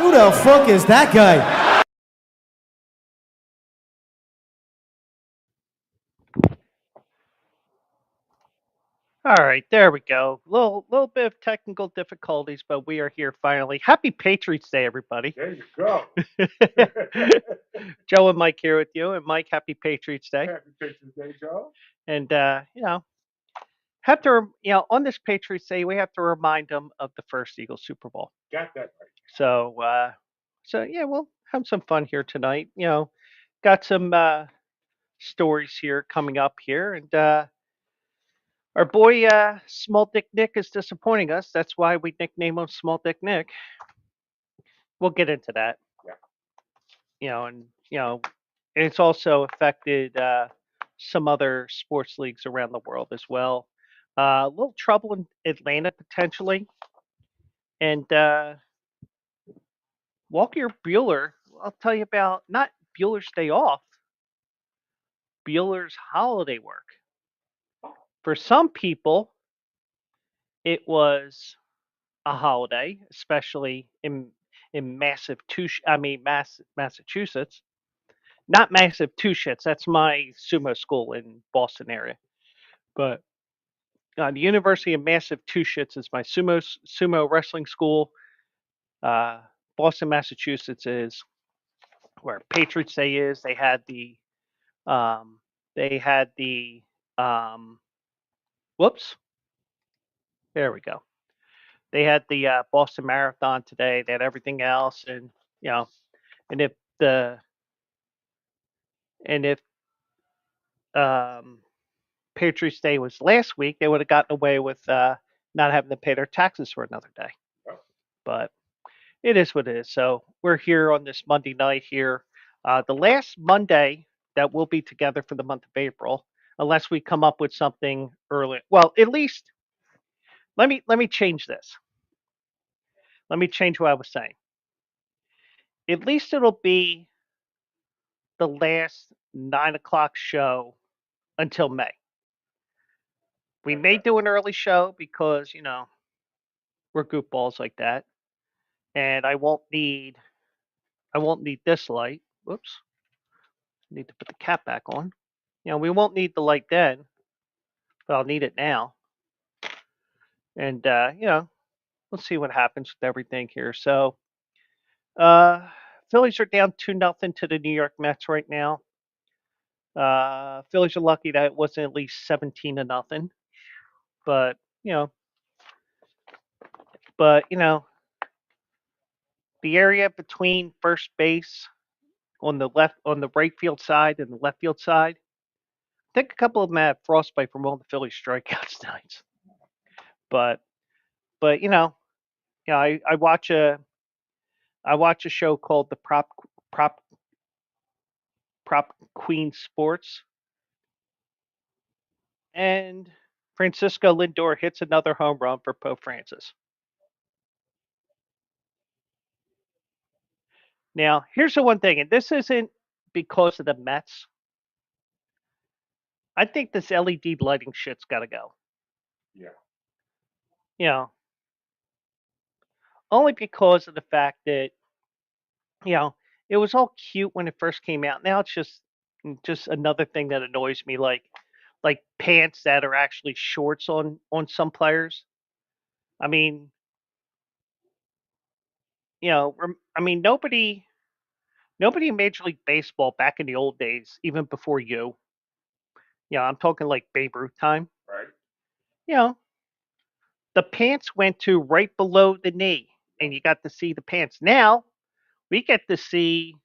Who the fuck is that guy? All right, there we go. Little bit of technical difficulties, but we are here finally. Happy Patriots Day, everybody. There you go. Joe and Mike here with you, and Mike, happy Patriots Day. Happy Patriots Day, Joe. And have to on this Patriots Day, we have to remind them of the first Eagles Super Bowl. Got that right. So yeah, we'll have some fun here tonight. Got some stories here coming up here, and our boy Small Dick Nick is disappointing us. That's why we nickname him Small Dick Nick. We'll get into that. Yeah. And it's also affected some other sports leagues around the world as well. A little trouble in Atlanta potentially, and Walker Buehler. I'll tell you about not Bueller's day off, Bueller's holiday work. For some people, it was a holiday, especially in Massachusetts. Not Massachusetts. That's my sumo school in Boston area. But the University of Massachusetts is my sumo wrestling school. Boston, Massachusetts is where Patriots Day is. They had the whoops. There we go. They had the Boston Marathon today. They had everything else, and and if the and if Patriots Day was last week, they would have gotten away with not having to pay their taxes for another day. But it is what it is. So we're here on this Monday night here, the last Monday that we'll be together for the month of April, unless we come up with something early. Well, at least let me change this. Let me change what I was saying. At least it'll be the last 9 o'clock show until May. We may do an early show because we're goofballs like that, and I won't need this light. Whoops, need to put the cap back on. We won't need the light then, but I'll need it now. And we'll see what happens with everything here. So, Phillies are down 2-0 to the New York Mets right now. Phillies are lucky that it wasn't at least 17-0. But the area between first base on the right field side and the left field side, I think a couple of them had frostbite from all the Phillies strikeouts tonight. But I watch a show called the Prop Queen Sports, and Francisco Lindor hits another home run for Pope Francis. Now, here's the one thing, and this isn't because of the Mets. I think this LED lighting shit's got to go. Yeah. Only because of the fact that it was all cute when it first came out. Now it's just another thing that annoys me, like pants that are actually shorts on some players. I mean, nobody in Major League Baseball back in the old days, even before you. I'm talking like Babe Ruth time. Right. The pants went to right below the knee, and you got to see the pants. Now we get to see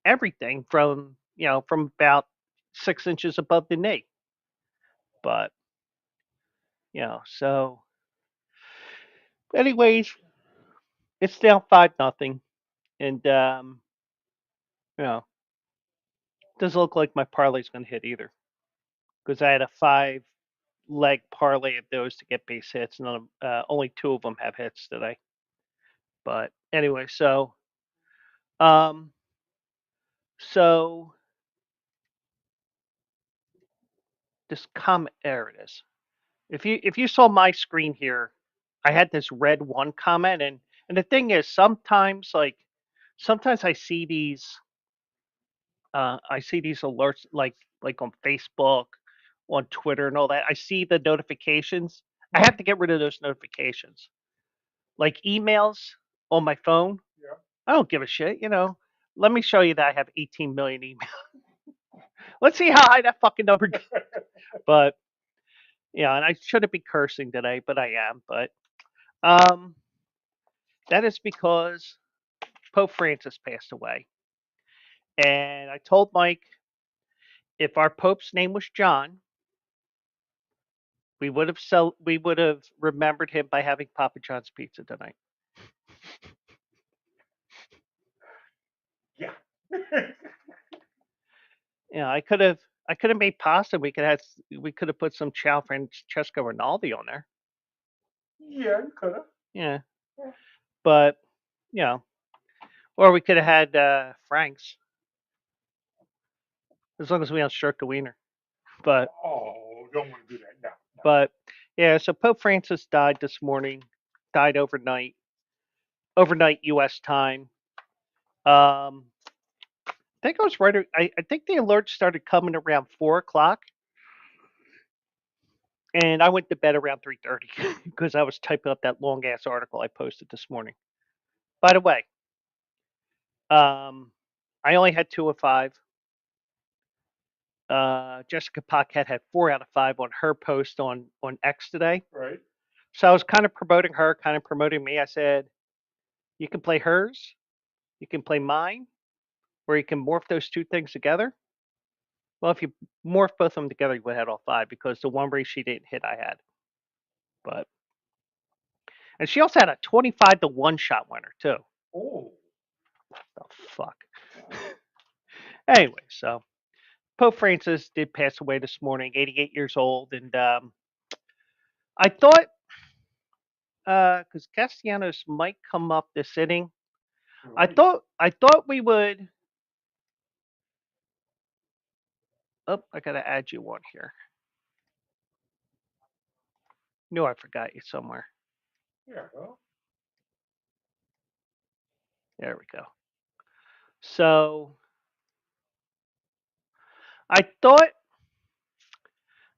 everything from about 6 inches above the knee. But so anyways, it's down 5-0, and doesn't look like my parlay's going to hit either, because I had a 5-leg parlay of those to get base hits, and only 2 of them have hits today. But anyway, so this comment, there it is. If you saw my screen here, I had this red 1 comment, and the thing is, sometimes like sometimes I see these alerts like on Facebook, on Twitter and all that. I see the notifications. I have to get rid of those notifications. Like emails on my phone. Yeah. I don't give a shit, you know. Let me show you that I have 18 million emails. Let's see how high that fucking number goes. But yeah, and I shouldn't be cursing today, but I am. But that is because Pope Francis passed away. And I told Mike if our Pope's name was John, we would have remembered him by having Papa John's pizza tonight. Yeah. Yeah, I could have made pasta. We could have put some Ciao Francesco Rinaldi on there. Yeah, you could have. Yeah. But you know, or we could have had Frank's. As long as we don't stroke the wiener. But Oh, don't want to do that. No. but yeah, so Pope Francis died this morning. Died overnight US time. I think I was right. I think the alert started coming around 4 o'clock. And I went to bed around 3:30 because I was typing up that long ass article I posted this morning. By the way, I only had 2 of 5. Jessica Paquette had 4 out of 5 on her post on X today. Right. So I was kind of promoting her, kind of promoting me. I said, you can play hers, you can play mine, or you can morph those two things together. Well, if you morph both of them together, you would have had all 5 because the one race she didn't hit, I had. And she also had a 25 to 1 shot winner too. Oh. What the fuck? Anyway, so Pope Francis did pass away this morning, 88 years old, and I thought because Castellanos might come up this inning, I thought we would. Oh, I gotta add you on here. No, I forgot you somewhere. Yeah. Well. There we go. So I thought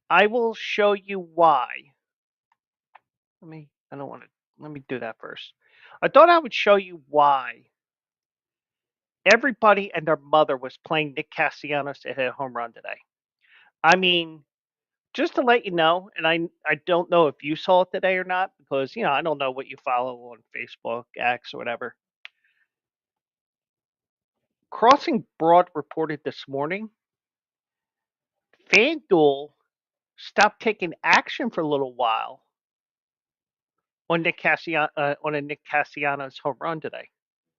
I will show you why. I don't want to. Let me do that first. I thought I would show you why everybody and their mother was playing Nick Castellanos to hit a home run today. I mean, just to let you know, and I don't know if you saw it today or not because I don't know what you follow on Facebook, X, or whatever. Crossing Broad reported this morning, FanDuel stopped taking action for a little while on on a Nick Castellanos home run today.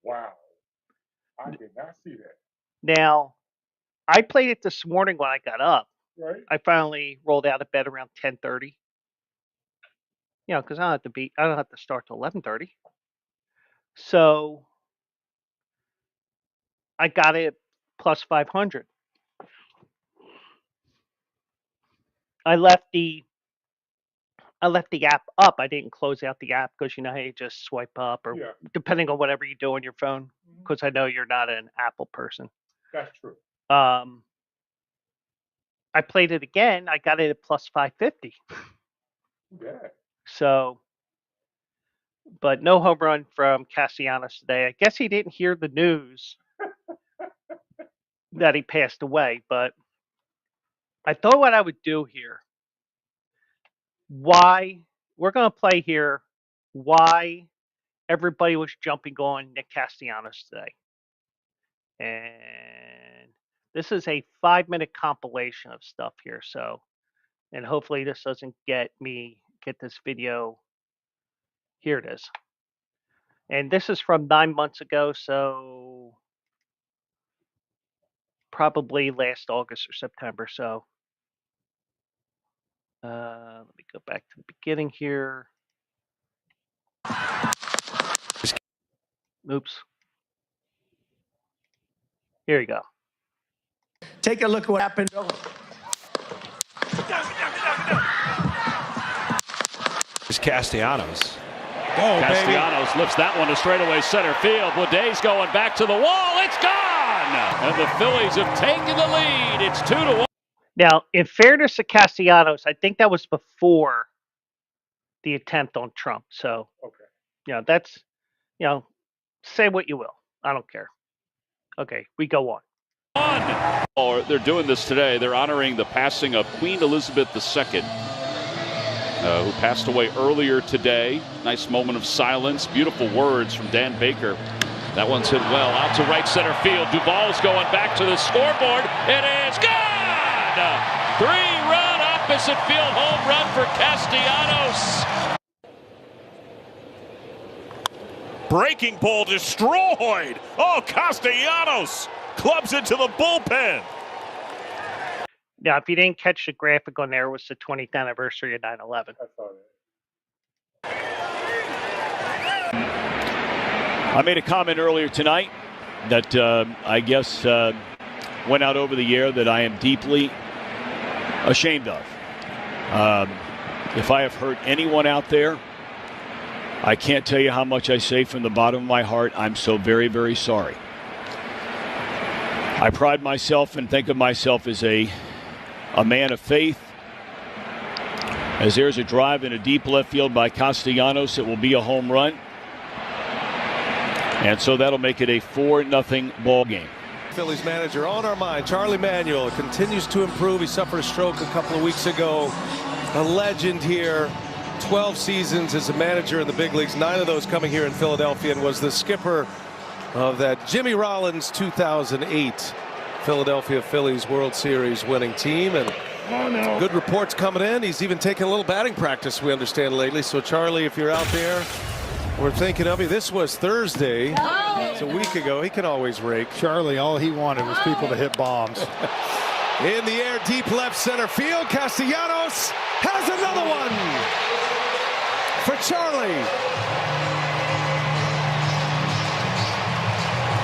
Wow. I did not see that. Now, I played it this morning when I got up. Right. I finally rolled out of bed around 10:30. Because I don't have to start till 11:30. So I got it plus 500. I left the app up. I didn't close out the app because how you just swipe up or depending on whatever you do on your phone. Because I know you're not an Apple person. That's true. I played it again. I got it at plus 550. Yeah. So, but no home run from Castellanos today. I guess he didn't hear the news that he passed away. But I thought what I would do here. Why we're going to play here? Why everybody was jumping on Nick Castellanos today? And this is a 5-minute compilation of stuff here. So, and hopefully this doesn't get this video. Here it is. And this is from 9 months ago. So probably last August or September. So let me go back to the beginning here. Oops. Here you go. Take a look at what happened. Castellanos. Castellanos lifts that one to straightaway center field. Buehller's going back to the wall. It's gone! And the Phillies have taken the lead. It's 2-1. Now, in fairness to Castellanos, I think that was before the attempt on Trump. So, Okay. that's, say what you will. I don't care. Okay, we go on. Oh, they're doing this today. They're honoring the passing of Queen Elizabeth II, who passed away earlier today. Nice moment of silence. Beautiful words from Dan Baker. That one's hit well out to right center field. Duvall's going back to the scoreboard. It is gone! 3-run opposite field home run for Castellanos. Breaking ball destroyed. Oh, Castellanos clubs into the bullpen. Now, if you didn't catch the graphic on there, it was the 20th anniversary of 9/11. I saw that. I made a comment earlier tonight that I guess went out over the air that I am deeply ashamed of. If I have hurt anyone out there, I can't tell you how much I say from the bottom of my heart. I'm so very, very sorry. I pride myself and think of myself as a man of faith. As there's a drive in a deep left field by Castellanos, it will be a home run. And so that'll make it a 4-0 ball game. Phillies manager on our mind, Charlie Manuel, continues to improve. He suffered a stroke a couple of weeks ago. A legend here. 12 seasons as a manager in the big leagues, 9 of those coming here in Philadelphia, and was the skipper of that Jimmy Rollins 2008 Philadelphia Phillies World Series winning team. And good reports coming in. He's even taken a little batting practice, we understand, lately. So Charlie, if you're out there, we're thinking of you. This was Thursday. It's a week ago. He can always rake. Charlie, all he wanted was people to hit bombs. In the air, deep left center field. Castellanos has another one for Charlie.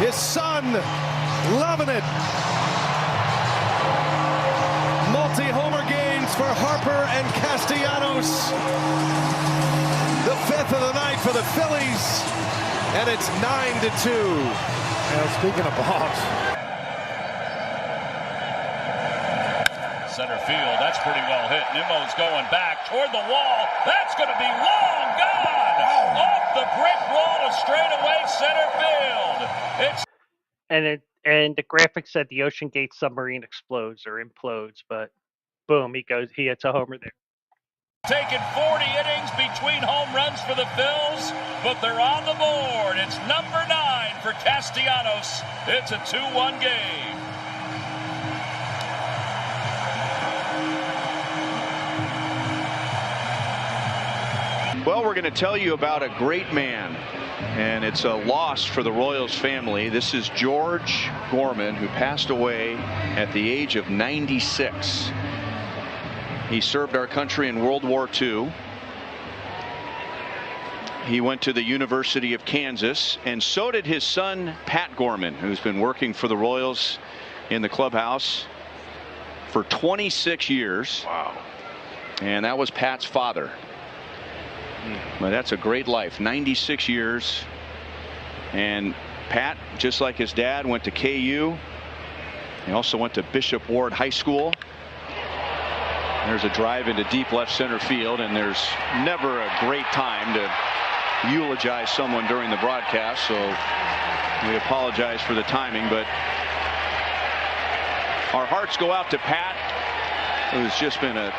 His son loving it. Multi-homer games for Harper and Castellanos. The 5th of the night for the Phillies, and it's 9-2. Now, speaking of bombs. Center field, that's pretty well hit. Nimmo's going back toward the wall. That's going to be long gone. Off the brick wall to straightaway center field. It's And the graphic said the Ocean Gate submarine explodes or implodes, but boom, he hits a homer there. taken 40 innings between home runs for the Phils, but they're on the board. It's number 9 for Castellanos. It's a 2-1 game. Well, we're going to tell you about a great man, and it's a loss for the Royals family. This is George Gorman, who passed away at the age of 96. He served our country in World War II. He went to the University of Kansas, and so did his son, Pat Gorman, who's been working for the Royals in the clubhouse for 26 years. Wow. And that was Pat's father. But that's a great life, 96 years. And Pat, just like his dad, went to KU. He also went to Bishop Ward High School. There's a drive into deep left center field, and there's never a great time to eulogize someone during the broadcast, so we apologize for the timing, but our hearts go out to Pat, who's just been a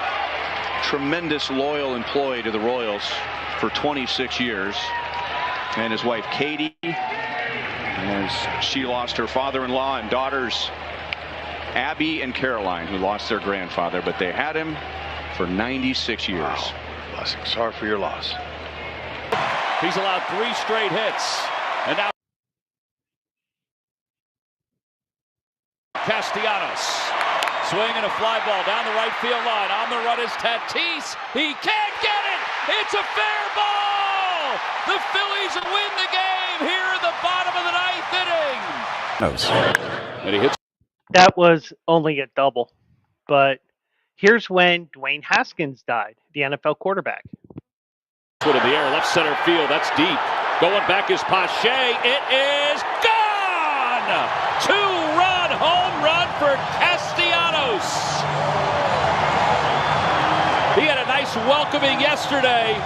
tremendous loyal employee to the Royals for 26 years, and his wife Katie, as she lost her father-in-law, and daughters Abby and Caroline, who lost their grandfather, but they had him for 96 years. Wow. Blessing. Sorry for your loss. He's allowed 3 straight hits, and now Castellanos swinging a fly ball down the right field line. On the run is Tatis. He can't get it. It's a fair ball. The Phillies win the game here in the bottom of the 9th inning. And he hits. That was only a double, but here's when Dwayne Haskins died, the NFL quarterback. Foot in the air, left center field. That's deep. Going back is Pache. It is gone! 2-run home run for Castellanos. He had a nice welcoming yesterday,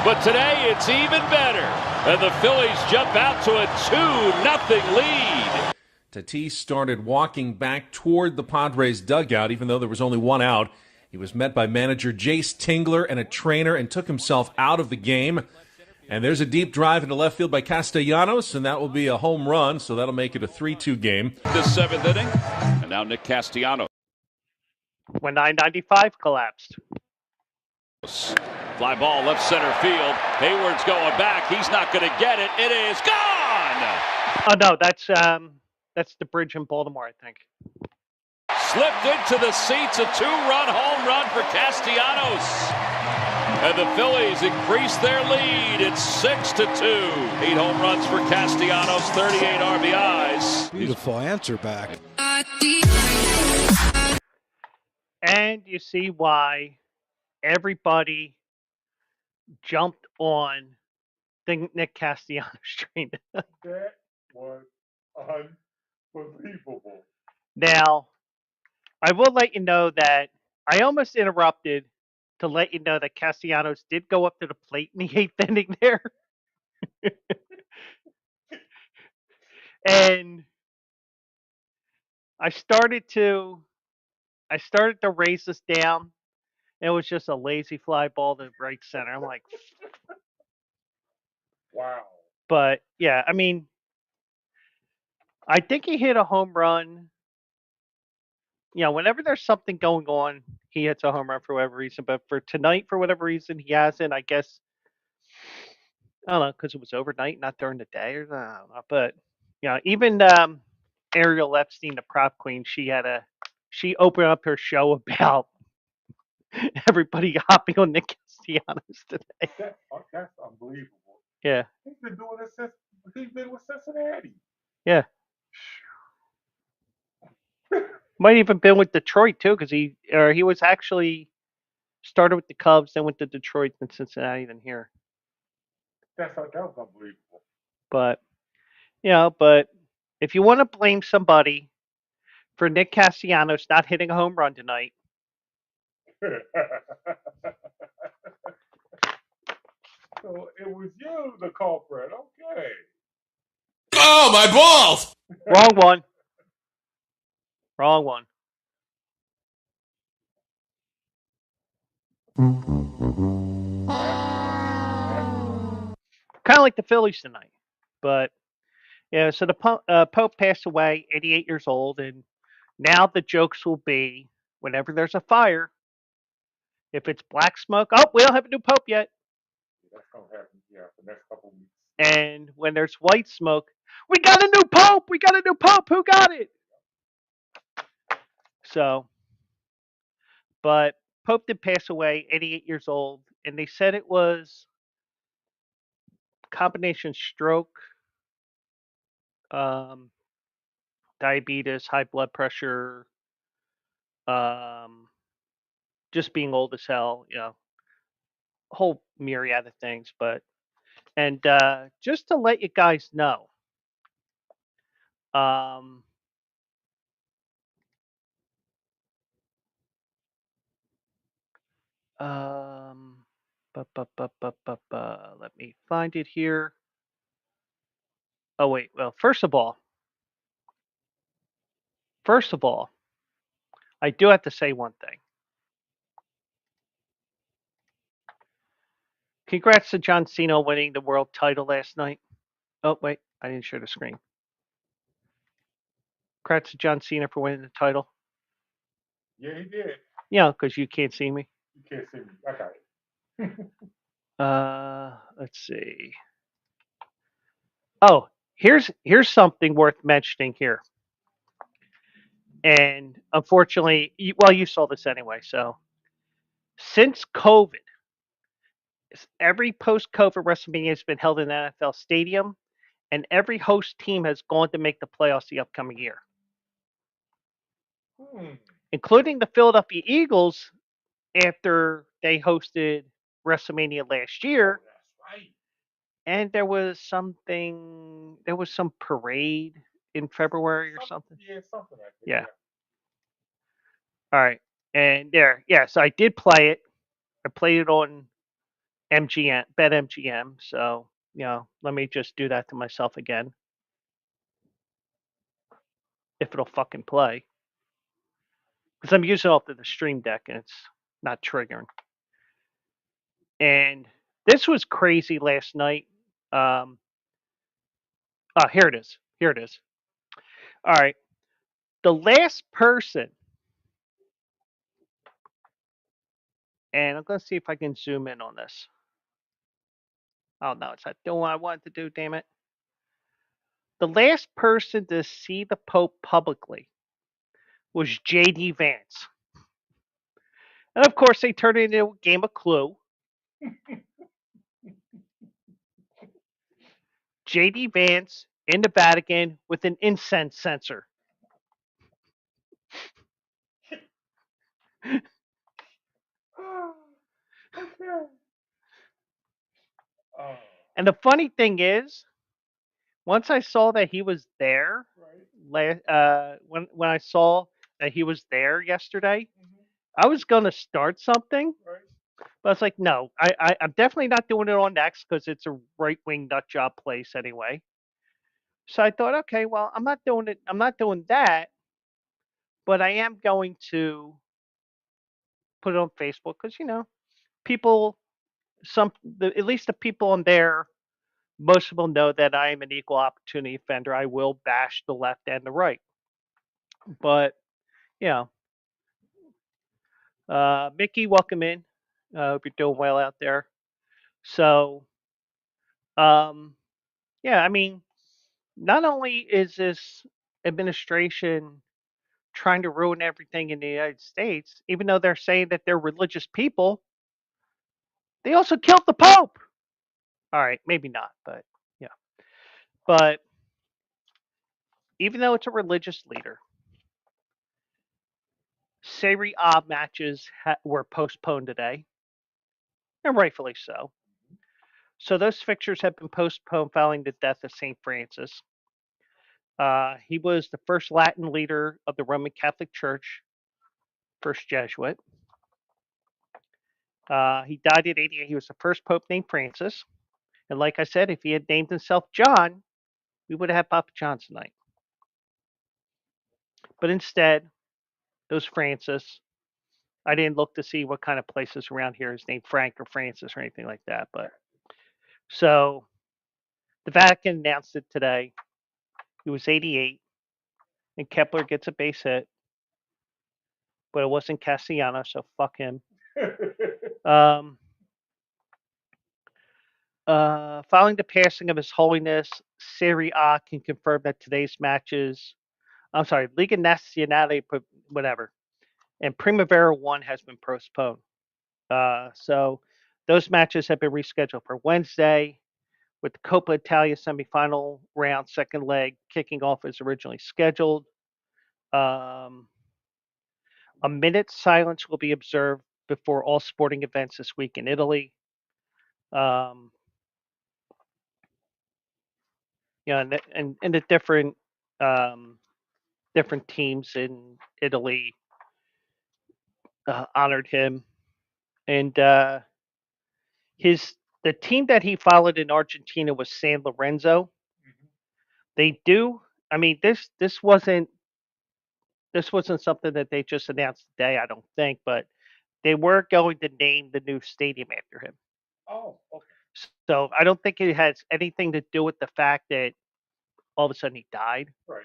but today it's even better. And the Phillies jump out to a 2-0 lead. Tatis started walking back toward the Padres dugout, even though there was only one out. He was met by manager Jace Tingler and a trainer and took himself out of the game. And there's a deep drive into left field by Castellanos, and that will be a home run, so that'll make it a 3-2 game. The 7th inning, and now Nick Castellanos. When 995 collapsed. Fly ball left center field. Hayward's going back. He's not going to get it. It is gone! Oh, no, that's the bridge in Baltimore, I think. Slipped into the seats, a 2-run home run for Castellanos. And the Phillies increase their lead. It's 6-2. 8 home runs for Castellanos, 38 RBIs. Beautiful answer back. And you see why everybody jumped on the Nick Castellanos train. That was unbelievable. Now, I will let you know that I almost interrupted to let you know that Castellanos did go up to the plate in the 8th inning there. And I started to raise this down. It was just a lazy fly ball to right center. I'm like, Wow. but yeah, I mean, I think he hit a home run. You know, whenever there's something going on, he hits a home run for whatever reason. But for tonight, for whatever reason, he hasn't. I guess, I don't know, because it was overnight, not during the day, or I don't know. But you know, even Ariel Epstein, the prop queen, she opened up her show about everybody hopping on Nick Castellanos today. That's unbelievable. Yeah, He's been doing this since he's been with Cincinnati. yeah. Might even been with Detroit too, because he was actually started with the Cubs, then went to Detroit, then Cincinnati, then here. That was unbelievable. But you know, but if you want to blame somebody for Nick Castellanos not hitting a home run tonight, So it was you, the culprit. Okay. Oh, my balls! wrong one. Wrong one. Kind of like the Phillies tonight. But yeah, so the Pope passed away, 88 years old, and now the jokes will be whenever there's a fire, if it's black smoke, oh, we don't have a new Pope yet. That's gonna happen. Yeah, the next couple of weeks. And when there's white smoke, we got a new Pope. We got a new Pope. Who got it? So, but Pope did pass away, 88 years old, and they said it was combination stroke, diabetes, high blood pressure, just being old as hell, you know, a whole myriad of things. But and just to let you guys know, let me find it here. Oh wait, well, first of all, I do have to say one thing. Congrats to John Cena winning the world title last night. Oh wait, I didn't share the screen. Congrats to John Cena for winning the title. Yeah, he did. Yeah, because you can't see me. You can't see me. I got it. Let's see. Oh, here's something worth mentioning here. And unfortunately, well, you saw this anyway. So, since COVID, every post-COVID WrestleMania has been held in an NFL stadium, and every host team has gone to make the playoffs the upcoming year, including the Philadelphia Eagles after they hosted WrestleMania last year. And there was some parade in February or something. Yeah, something like that. Yeah. All right. And so I did play it. I played it on MGM, BetMGM. So, let me just do that to myself again. If it'll fucking play. Because I'm using it off of the Stream Deck and it's not triggering. And this was crazy last night. Here it is. All right. The last person, and I'm going to see if I can zoom in on this. Oh, no, it's not doing what I wanted to do, damn it. The last person to see the Pope publicly was J.D. Vance. And of course, they turned it into a game of Clue. J.D. Vance in the Vatican with an incense censer. Okay. And the funny thing is, once I saw that he was there, when I saw that he was there yesterday, I was gonna start something, but I was like, no, I'm definitely not doing it on X because it's a right wing nut job place anyway. So I thought, okay, well, I'm not doing it. I'm not doing that, but I am going to put it on Facebook because people, at least the people on there, most people know that I am an equal opportunity offender. I will bash the left and the right, but Mickey, welcome in. Hope you're doing well out there. So, I mean, not only is this administration trying to ruin everything in the United States, even though they're saying that they're religious people, they also killed the Pope. All right, maybe not, but yeah. But even though it's a religious leader, Serie A matches were postponed today, and rightfully so. So those fixtures have been postponed following the death of St. Francis. He was the first Latin leader of the Roman Catholic Church, first Jesuit. He died at 88. He was the first pope named Francis. And like I said, if he had named himself John, we would have had Papa John tonight. But instead, it was Francis. I didn't look to see what kind of places around here is named Frank or Francis or anything like that. But so the Vatican announced it today. He was 88, and Kepler gets a base hit, but it wasn't Castellanos, so fuck him. Following the passing of His Holiness, Serie A can confirm that today's matches, Liga Nazionale, whatever, and Primavera 1 has been postponed. So those matches have been rescheduled for Wednesday, with the Coppa Italia semifinal round, second leg, kicking off as originally scheduled. A minute's silence will be observed before all sporting events this week in Italy. And the different teams in Italy honored him, and the team that he followed in Argentina was San Lorenzo. They do. I mean, this wasn't something that they just announced today, I don't think, but they were going to name the new stadium after him. Oh, okay. So I don't think it has anything to do with the fact that all of a sudden he died. Right.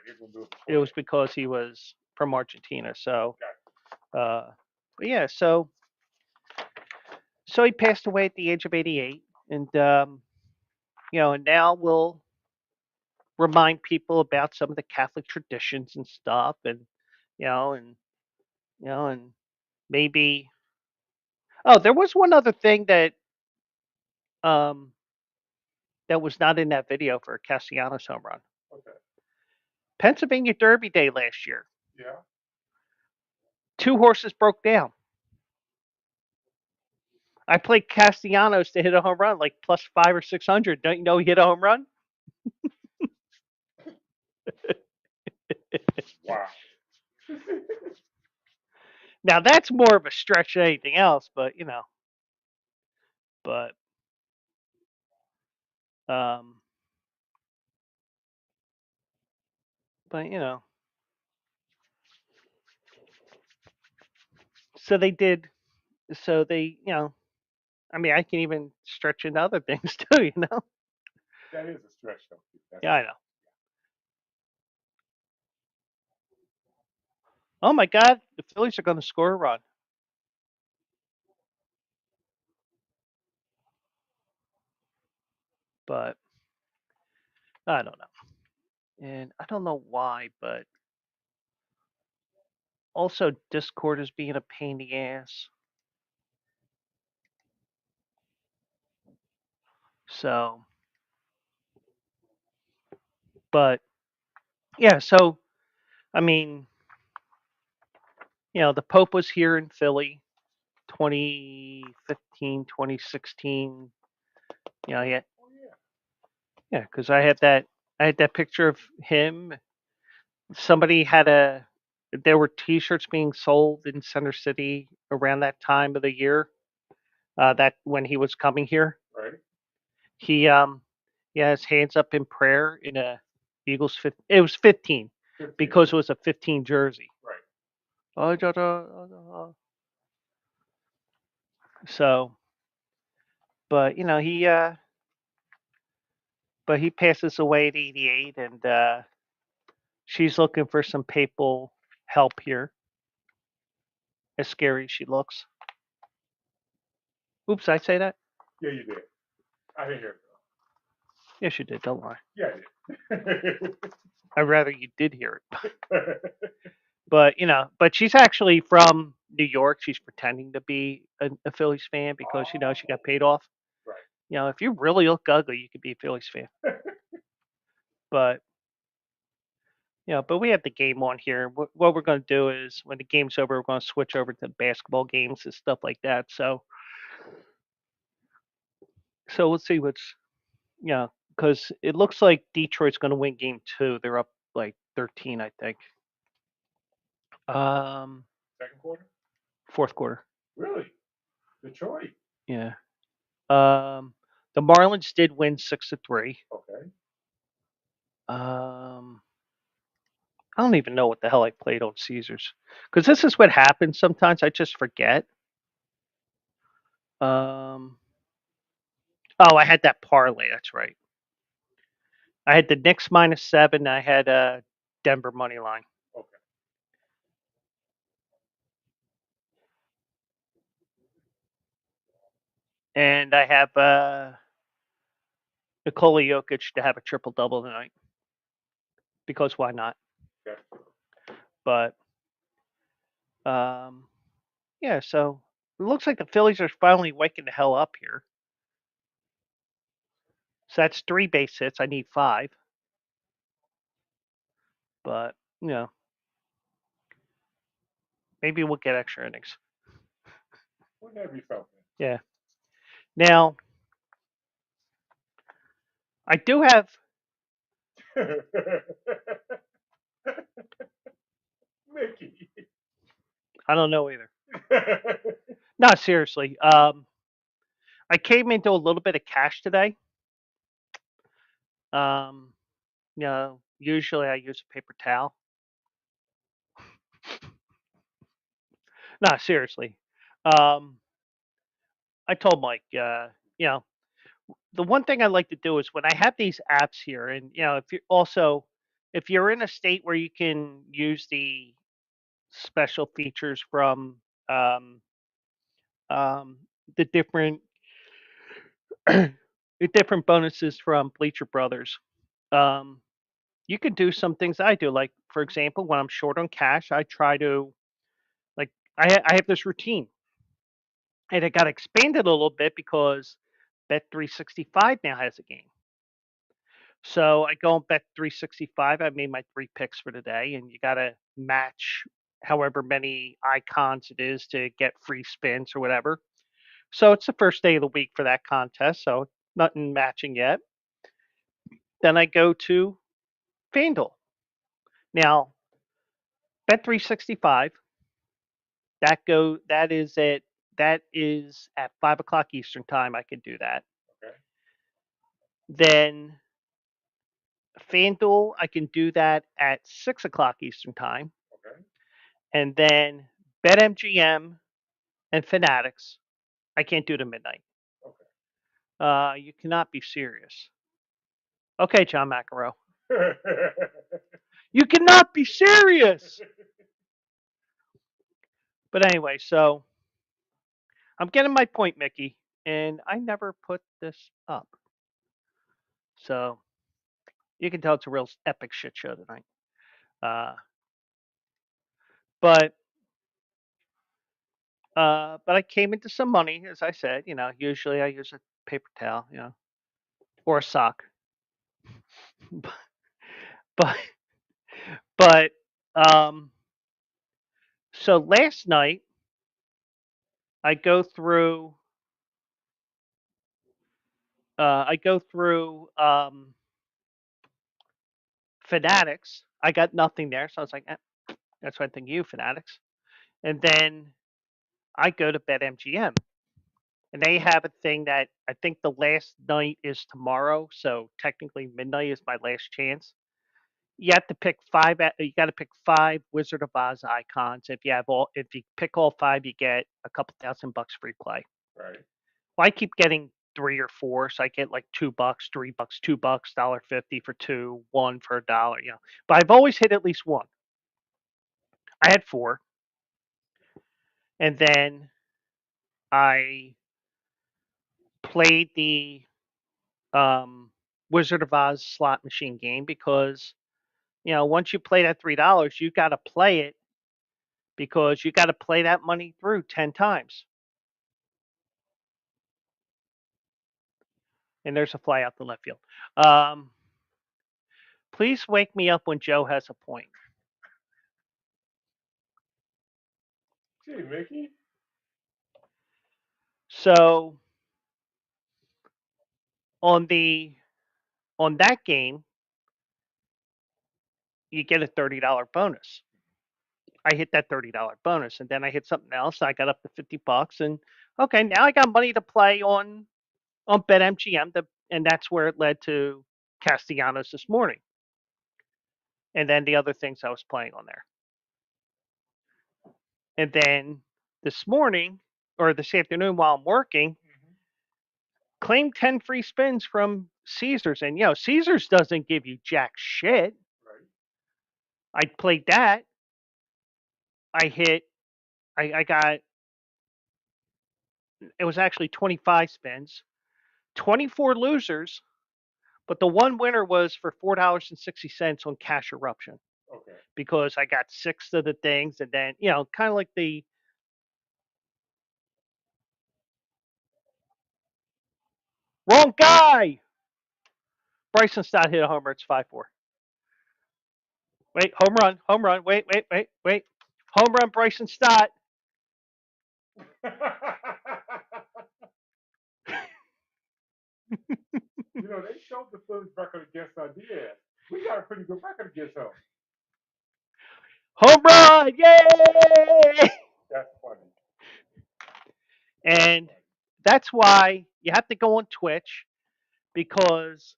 It was because he was from Argentina. So, but yeah, so he passed away at the age of 88, and and now we'll remind people about some of the Catholic traditions and stuff, and and maybe. Oh, there was one other thing that that was not in that video for a Castellanos home run. Okay. Pennsylvania Derby Day last year. Yeah. 2 horses broke down. I played Castellanos to hit a home run, like plus 500 or 600. Don't you know he hit a home run? Wow. Now that's more of a stretch than anything else, but but um, but so they did. So they, I mean, I can even stretch into other things too. That is a stretch, though. That's Yeah, I know. Oh my God, the Phillies are going to score a run. But I don't know. And I don't know why, but also Discord is being a pain in the ass. So, but yeah, so I mean, the Pope was here in Philly 2015, 2016. Yeah, Oh, yeah. yeah, because I had that picture of him. Somebody there were T-shirts being sold in Center City around that time of the year. That when he was coming here, Right. he has hands up in prayer in a Eagles 15. It was 15 because it was a 15 jersey. Right. So, but he passes away at 88, and she's looking for some papal help here. As scary as she looks. Oops, I say that? Yeah, you did. I didn't hear it. Yes, you did. Don't lie. Yeah, I did. I'd rather you did hear it. But she's actually from New York. She's pretending to be a Phillies fan because she got paid off. Right. If you really look ugly, you could be a Phillies fan. But but we have the game on here. What we're going to do is when the game's over, we're going to switch over to basketball games and stuff like that. So we'll see because it looks like Detroit's going to win game 2. They're up like 13, I think. Second quarter? Fourth quarter. Really? Detroit? Yeah. The Marlins did win 6-3. Okay. I don't even know what the hell I played on Caesars because this is what happens sometimes. I just forget. Oh, I had that parlay. That's right. I had the Knicks -7. I had Denver money line. Okay. And I have Nikola Jokic to have a triple double tonight because why not? Okay. But yeah, so it looks like the Phillies are finally waking the hell up here. So that's 3 base hits. I need 5. But maybe we'll get extra innings. Wouldn't that be something? Yeah. Now, I do have. Mickey. I don't know either. No, seriously. I came into a little bit of cash today. Usually I use a paper towel. No, seriously. I told Mike, the one thing I like to do is when I have these apps here, and if you're in a state where you can use the special features from um, the different the different bonuses from Bleacher Brothers, you can do some things I do. Like for example, when I'm short on cash, I try to like I have this routine, and it got expanded a little bit because Bet365 now has a game. So I go on Bet365. I made my 3 picks for today, and you got to match however many icons it is to get free spins or whatever. So it's the first day of the week for that contest, so nothing matching yet. Then I go to FanDuel. Now, Bet365, that is at 5 o'clock Eastern time. I can do that. Okay. Then FanDuel, I can do that at 6 o'clock Eastern time. Okay. And then BetMGM and Fanatics, I can't do it at midnight. Okay. You cannot be serious. Okay, John McEnroe. You cannot be serious. But anyway, so I'm getting my point, Mickey, and I never put this up. So you can tell it's a real epic shit show tonight. But I came into some money, as I said. Usually I use a paper towel, or a sock. But but so last night I go through Fanatics. I got nothing there, so I was like, that's why I think you Fanatics. And then I go to BetMGM, and they have a thing that I think the last night is tomorrow, so technically midnight is my last chance. You have to pick five. You got to pick 5 Wizard of Oz icons. If you pick all 5, you get a couple $1,000 free play. Right. Well, I keep getting 3 or 4, so I get like $2, $3, $2, $1.50 for 2, 1 for $1. But I've always hit at least 1. I had 4, and then I played the Wizard of Oz slot machine game because once you play that $3, you got to play it because you got to play that money through 10 times. And there's a fly out the left field. Please wake me up when Joe has a point. Gee, Mickey. So on that game, you get a $30 bonus. I hit that $30 bonus, and then I hit something else. I got up to $50, and okay, now I got money to play on BetMGM, and that's where it led to Castellanos this morning, and then the other things I was playing on there. And then this morning or this afternoon while I'm working, claimed 10 free spins from Caesars, and Caesars doesn't give you jack shit. Right. I played that. I got, it was actually 25 spins, 24 losers, but the one winner was for $4.60 on Cash Eruption. Okay. Because I got 6 of the things, and then kind of like the wrong guy. Bryson Stott hit a homer. It's 5-4. Wait, home run. Wait. Home run, Bryson Stott. They showed the Phillies record against our Diaz. We got a pretty good record against him. Home run! Yay! That's funny. And that's why you have to go on Twitch, because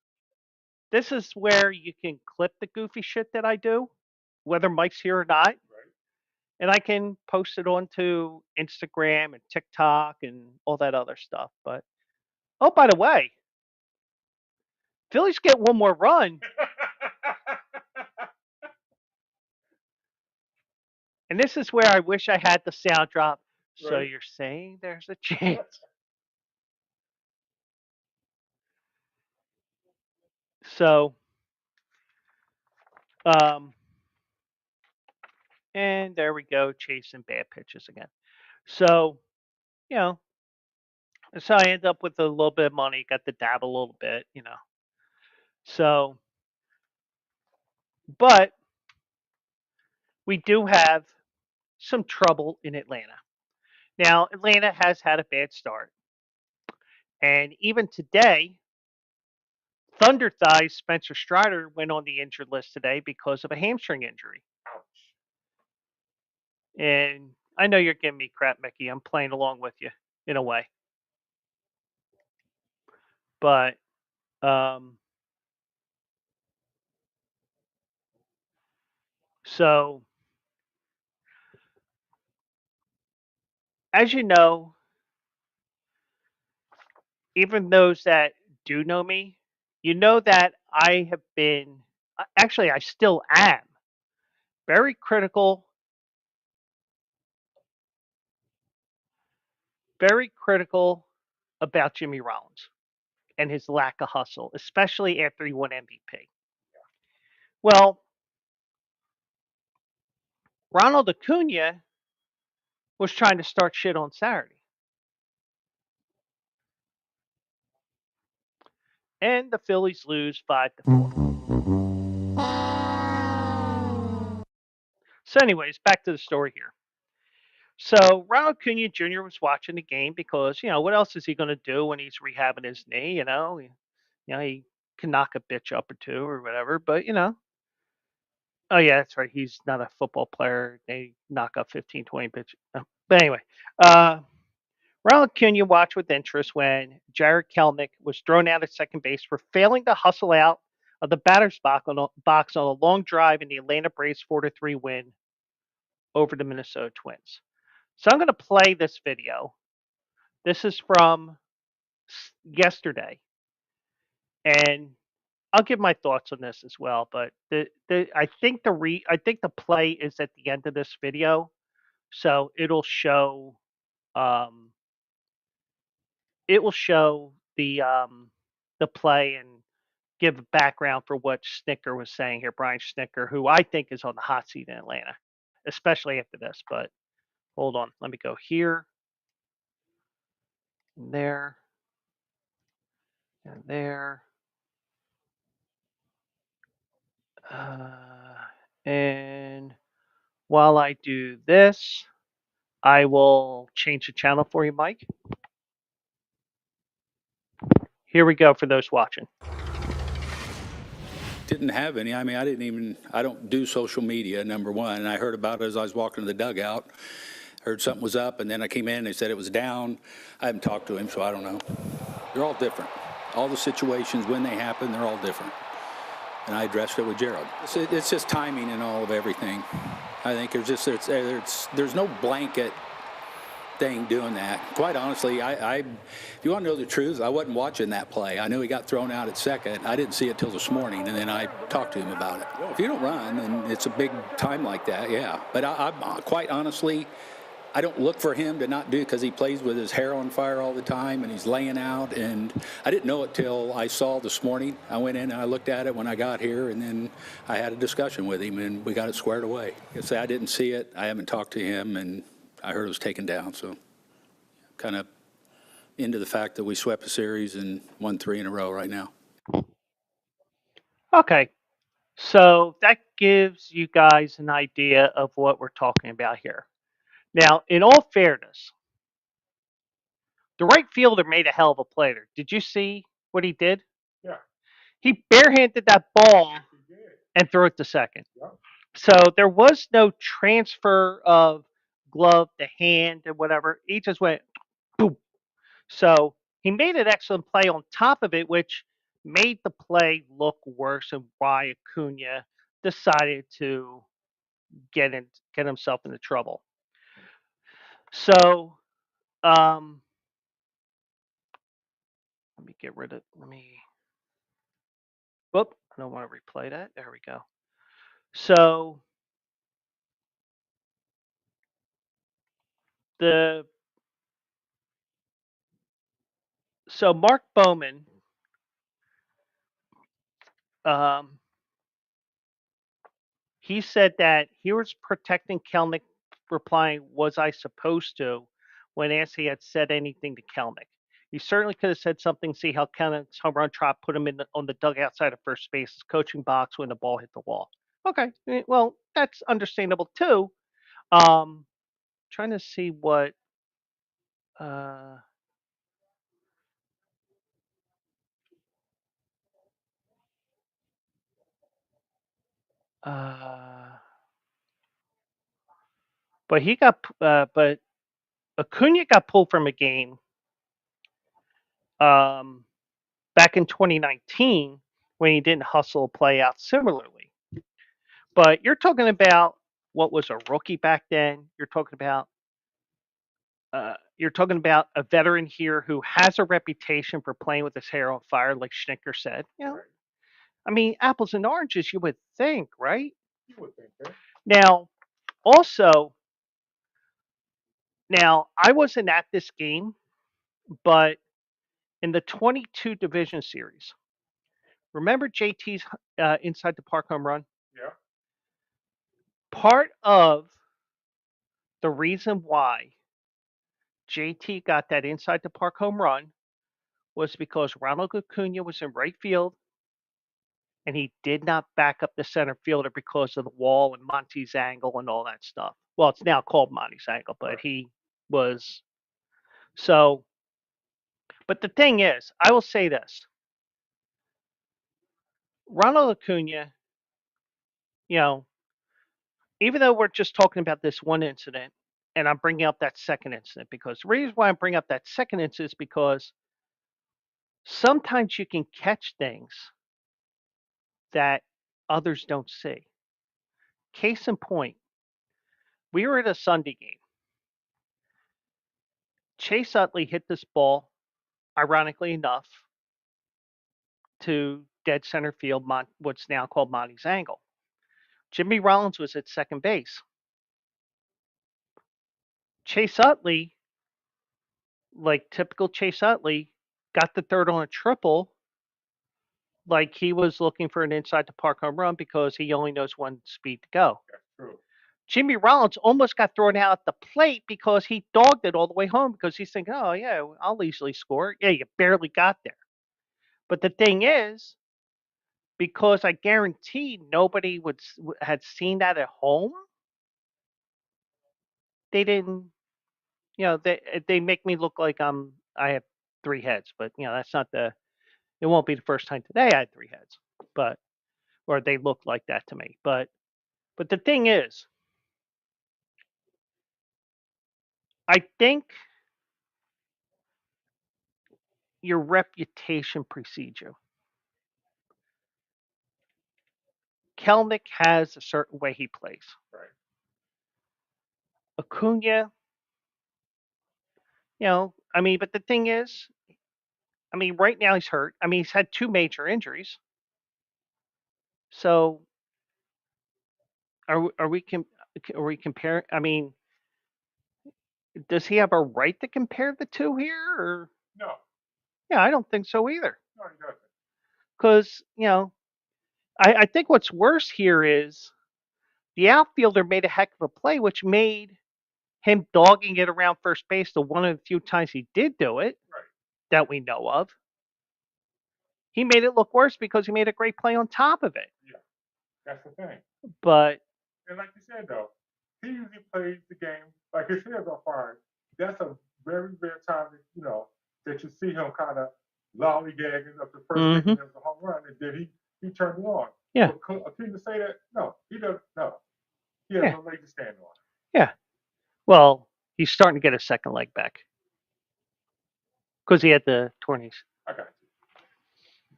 this is where you can clip the goofy shit that I do, whether Mike's here or not. Right. And I can post it onto Instagram and TikTok and all that other stuff. But, oh, by the way, Phillies get one more run. And this is where I wish I had the sound drop. So Right. you're saying there's a chance. So, and there we go, chasing bad pitches again. So, so I end up with a little bit of money, got to dabble a little bit, So, but we do have some trouble in Atlanta. Now, Atlanta has had a bad start. And even today, Thunder Thighs Spencer Strider went on the injured list today because of a hamstring injury. And I know you're giving me crap, Mickey. I'm playing along with you in a way. But so as you know, even those that do know me, you know that I have been, actually, I still am very critical about Jimmy Rollins and his lack of hustle, especially after he won MVP. Well, Ronald Acuna was trying to start shit on Saturday. And the Phillies lose 5-4. So, anyways, back to the story here. So Ronald Acuna Jr. was watching the game because, what else is he going to do when he's rehabbing his knee? He can knock a bitch up or two or whatever. But oh yeah, that's right. He's not a football player. They knock up 15, 20 bitches. No. But anyway, Ronald Acuna watched with interest when Jared Kelenic was thrown out at second base for failing to hustle out of the batter's box on a long drive in the Atlanta Braves 4-3 win over the Minnesota Twins. So I'm going to play this video. This is from yesterday, and I'll give my thoughts on this as well. But I think the play is at the end of this video, so it'll show the play and give a background for what Snicker was saying here, Brian Snicker, who I think is on the hot seat in Atlanta, especially after this. But hold on, let me go here, and there, and there. And while I do this, I will change the channel for you, Mike. Here we go for those watching. Didn't have any. I mean, I don't do social media, number one. And I heard about it as I was walking to the dugout. Heard something was up, and then I came in and they said it was down. I haven't talked to him, so I don't know. They're all different. All the situations, when they happen, they're all different. And I addressed it with Gerald. It's just timing and all of everything. I think there's no blanket thing doing that. Quite honestly, if you want to know the truth, I wasn't watching that play. I knew he got thrown out at second. I didn't see it till this morning, and then I talked to him about it. Well, if you don't run, and it's a big time like that, yeah. But I quite honestly, I don't look for him to not do, because he plays with his hair on fire all the time and he's laying out, and I didn't know it till I saw this morning. I went in and I looked at it when I got here, and then I had a discussion with him and we got it squared away. I didn't see it. I haven't talked to him, and I heard it was taken down, so kind of into the fact that we swept a series and won 3 in a row right now. Okay, so that gives you guys an idea of what we're talking about here. Now, in all fairness, the right fielder made a hell of a play there. Did you see what he did? Yeah. He barehanded that ball and threw it to second. Yep. So there was no transfer of glove to hand and whatever. He just went boom. So he made an excellent play on top of it, which made the play look worse, and why Acuna decided to get himself into trouble. So let me get rid of whoop, I don't want to replay that. There we go. So Mark Bowman, he said that he was protecting Kelenic, replying, "Was I supposed to?" when asked he had said anything to Kelenic. He certainly could have said something. See how Kelenic home run trot put him on the dugout side of first base, coaching box when the ball hit the wall. Okay, well, that's understandable too. Trying to see what But but Acuna got pulled from a game back in 2019 when he didn't hustle a play out similarly. But you're talking about what was a rookie back then. You're talking about a veteran here who has a reputation for playing with his hair on fire, like Schnicker said. I mean, apples and oranges, you would think, right? You would think that. Now, also, I wasn't at this game, but in the 22 division series, remember JT's inside the park home run? Yeah. Part of the reason why JT got that inside the park home run was because Ronald Acuna was in right field and he did not back up the center fielder because of the wall and Monty's angle and all that stuff. Well, it's now called Monty's angle, but he was so. But the thing is, I will say this: Ronald Acuna, even though we're just talking about this one incident, and I'm bringing up that second incident because the reason why I bring up that second incident is because sometimes you can catch things that others don't see. Case in point, we were at a Sunday game. Chase Utley hit this ball, ironically enough, to dead center field, what's now called Monty's angle. Jimmy Rollins was at second base. Chase Utley, like typical Chase Utley, got the third on a triple, like he was looking for an inside the park home run because he only knows one speed to go. That's true. Jimmy Rollins almost got thrown out at the plate because he dogged it all the way home because he's thinking, oh, yeah, I'll easily score. Yeah, you barely got there. But the thing is, because I guarantee nobody had seen that at home, they didn't, they make me look like I have three heads. But, that's not it won't be the first time today I had three heads. Or they look like that to me. But the thing is, I think your reputation precedes you. Kelnick has a certain way he plays. Right. Acuna, but the thing is, right now he's hurt. He's had two major injuries. So, are we comparing? Does he have a right to compare the two here? Or No. Yeah, I don't think so either. No, he doesn't. Because I think what's worse here is the outfielder made a heck of a play, which made him dogging it around first base the one of the few times he did do it that we know of. He made it look worse because he made a great play on top of it. Yeah, that's the thing. But and like you said though, he usually plays the game like his hair's on fire. That's a very rare time that you see him kind of lollygagging up the first base of the home run, and then he turned it on. Yeah. But Acuna say that? No, he doesn't. No, he has no leg to stand on. Yeah. Well, he's starting to get a second leg back because he had the torn. I got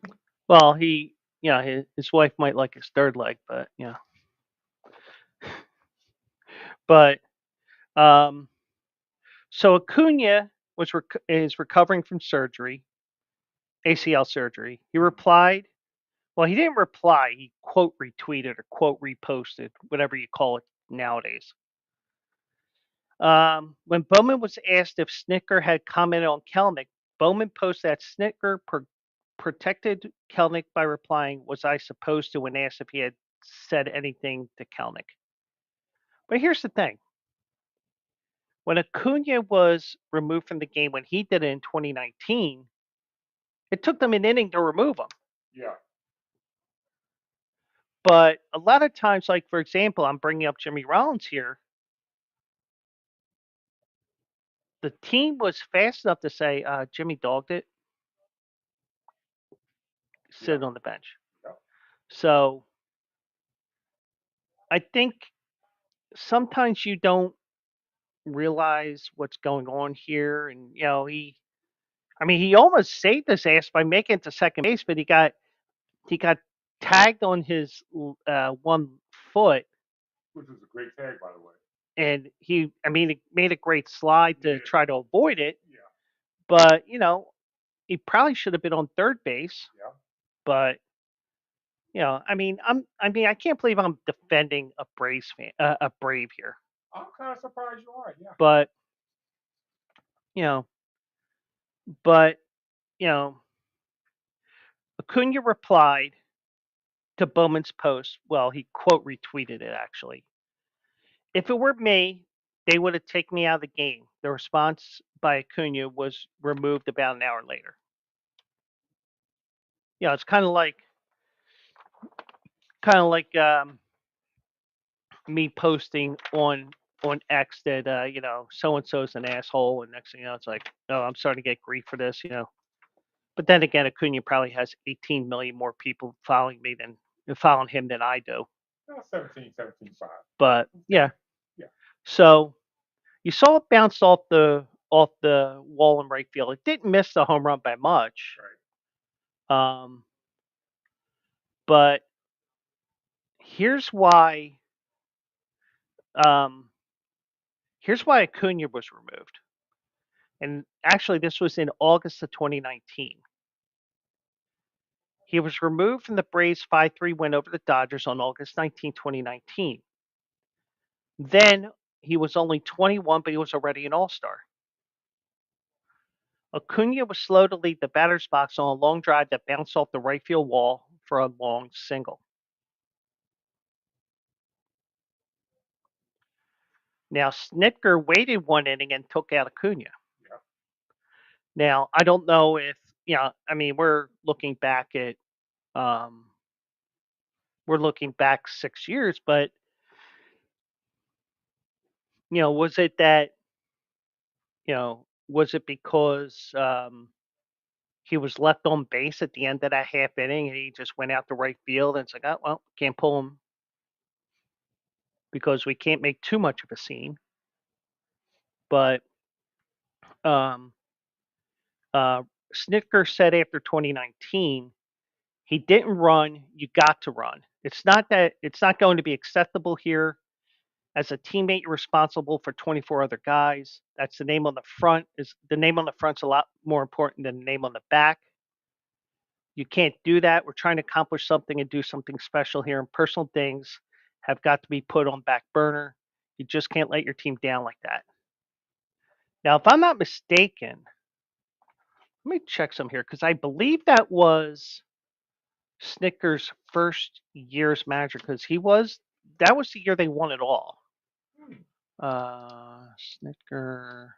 you. Well, his wife might like his third leg, but But so Acuna is recovering from surgery, ACL surgery. He replied. Well, he didn't reply. He quote retweeted or quote reposted, whatever you call it nowadays. When Bowman was asked if Snitker had commented on Kelnick, Bowman posted that Snitker protected Kelnick by replying, "Was I supposed to?" when asked if he had said anything to Kelnick. But here's the thing. When Acuna was removed from the game when he did it in 2019, it took them an inning to remove him. Yeah. But a lot of times, like, for example, I'm bringing up Jimmy Rollins here. The team was fast enough to say, Jimmy dogged it. Sit on the bench. Yeah. So, I think sometimes you don't realize what's going on here, and he almost saved his ass by making it to second base, but he got tagged on his one foot, which is a great tag, by the way. and he made a great slide to Yeah. try to avoid it, Yeah. but he probably should have been on third base. Yeah. But I can't believe I'm defending a Braves fan, a Brave here. I'm kind of surprised you are. Yeah. But you know, but you know, Acuna replied to Bowman's post. Well, he quote retweeted it actually. If it were me, they would have taken me out of the game. The response by Acuna was removed about an hour later. It's kind of like me posting on X that so and so's an asshole, and next thing you know, it's like, oh, I'm starting to get grief for this. But then again, Acuna probably has 18 million more people following him than I do. 17.5. But yeah. Yeah. So you saw it bounced off the wall in right field. It didn't miss the home run by much. Right. But here's why. Here's why Acuna was removed. And actually, this was in August of 2019. He was removed from the Braves' 5-3 win over the Dodgers on August 19, 2019. Then he was only 21, but he was already an all-star. Acuna was slow to leave the batter's box on a long drive that bounced off the right field wall for a long single. Now, Snitker waited one inning and took out Acuna. Yeah. Now, I don't know if, we're looking back at, we're looking back 6 years, but, was it that, was it because he was left on base at the end of that half inning and he just went out to right field and it's like, oh, well, can't pull him because we can't make too much of a scene. But Snitker said after 2019, he didn't run. You got to run. It's not going to be acceptable here. As a teammate, you're responsible for 24 other guys. That's the name on the front. The name on the front's a lot more important than the name on the back. You can't do that. We're trying to accomplish something and do something special here, and personal things have got to be put on back burner. You just can't let your team down like that. Now, if I'm not mistaken, let me check some here because I believe that was Snitker's first year as manager because that was the year they won it all. Snitker.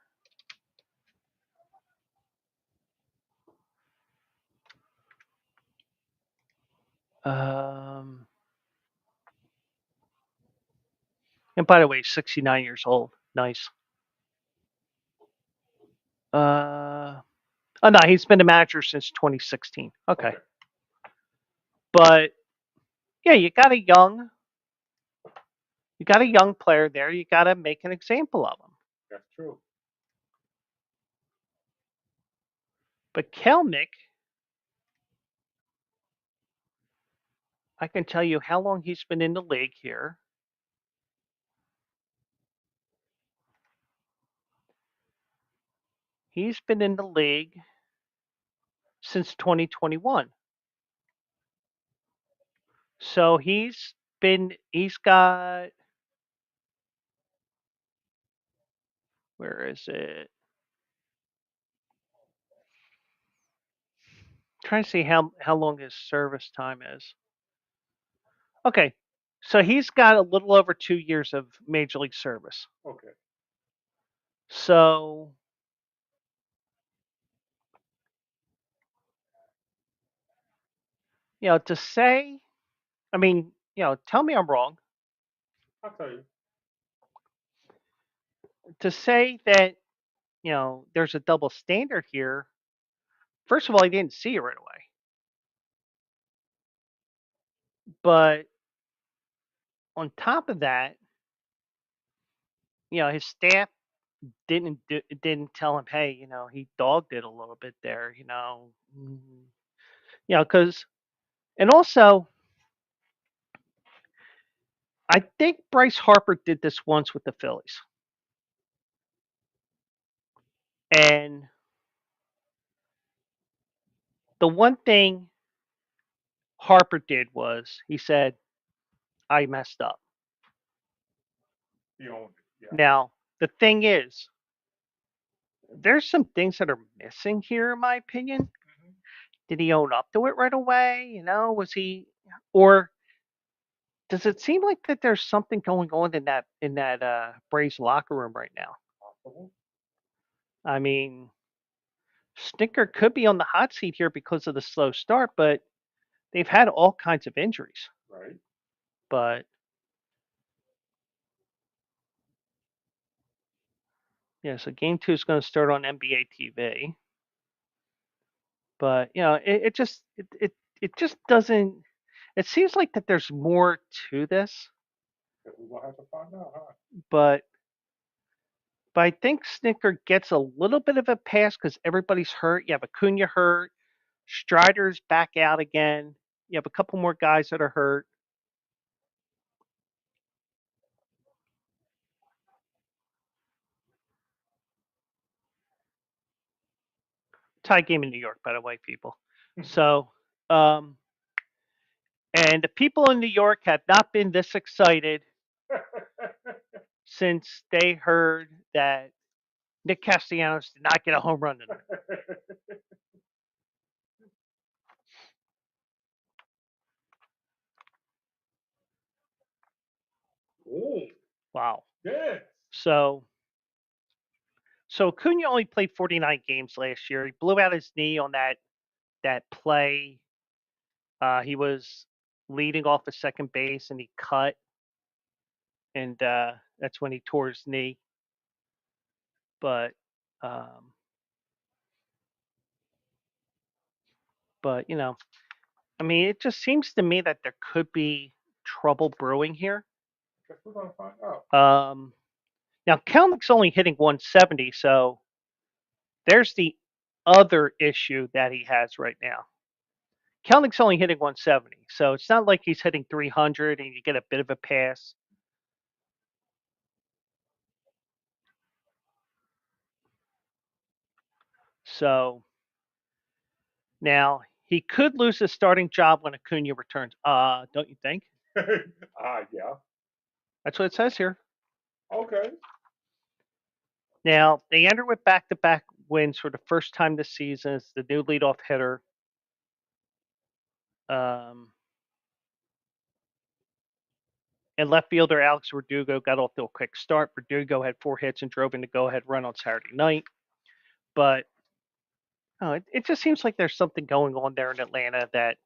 And by the way, 69 years old. Nice. Oh no, he's been a manager since 2016. Okay. But yeah, you got a young player there. You got to make an example of him. That's true. But Kelnick, I can tell you how long he's been in the league here. He's been in the league since 2021. So he's got, where is it? I'm trying to see how long his service time is. Okay. So he's got a little over 2 years of major league service. Okay. So to say, tell me I'm wrong. I'll tell you. To say that, there's a double standard here, first of all, I didn't see it right away. But on top of that, his staff didn't tell him, hey, he dogged it a little bit there, because, and also, I think Bryce Harper did this once with the Phillies, and the one thing Harper did was he said, I messed up. He owned it. Yeah. Now, the thing is, there's some things that are missing here, in my opinion. Mm-hmm. Did he own up to it right away? Was he, or does it seem like that there's something going on in that Braves locker room right now? Possible. I mean, Stinker could be on the hot seat here because of the slow start, but they've had all kinds of injuries. Right. But yeah, so game 2 is going to start on NBA TV. But it just doesn't. It seems like that there's more to this, We will have to find out, huh? but I think Snicker gets a little bit of a pass because everybody's hurt. You have Acuna hurt, Strider's back out again. You have a couple more guys that are hurt. Tie game in New York, by the way, people. So, and the people in New York have not been this excited since they heard that Nick Castellanos did not get a home run tonight. Oh, Wow. yes. So Acuna only played 49 games last year. He blew out his knee on that play. He was leading off at second base and he cut, and that's when he tore his knee. But I mean, it just seems to me that there could be trouble brewing here. Guess we're gonna find out. Now Kelnick's only hitting 170, so there's the other issue that he has right now. Kelnick's only hitting 170, so it's not like he's hitting 300 and you get a bit of a pass. So now he could lose his starting job when Acuna returns. Don't you think? Yeah. That's what it says here. Okay. Now they enter with back-to-back wins for the first time this season. It's the new leadoff hitter. And left fielder Alex Verdugo got off to a quick start. Verdugo had 4 hits and drove in the go-ahead run on Saturday night. But it just seems like there's something going on there in Atlanta that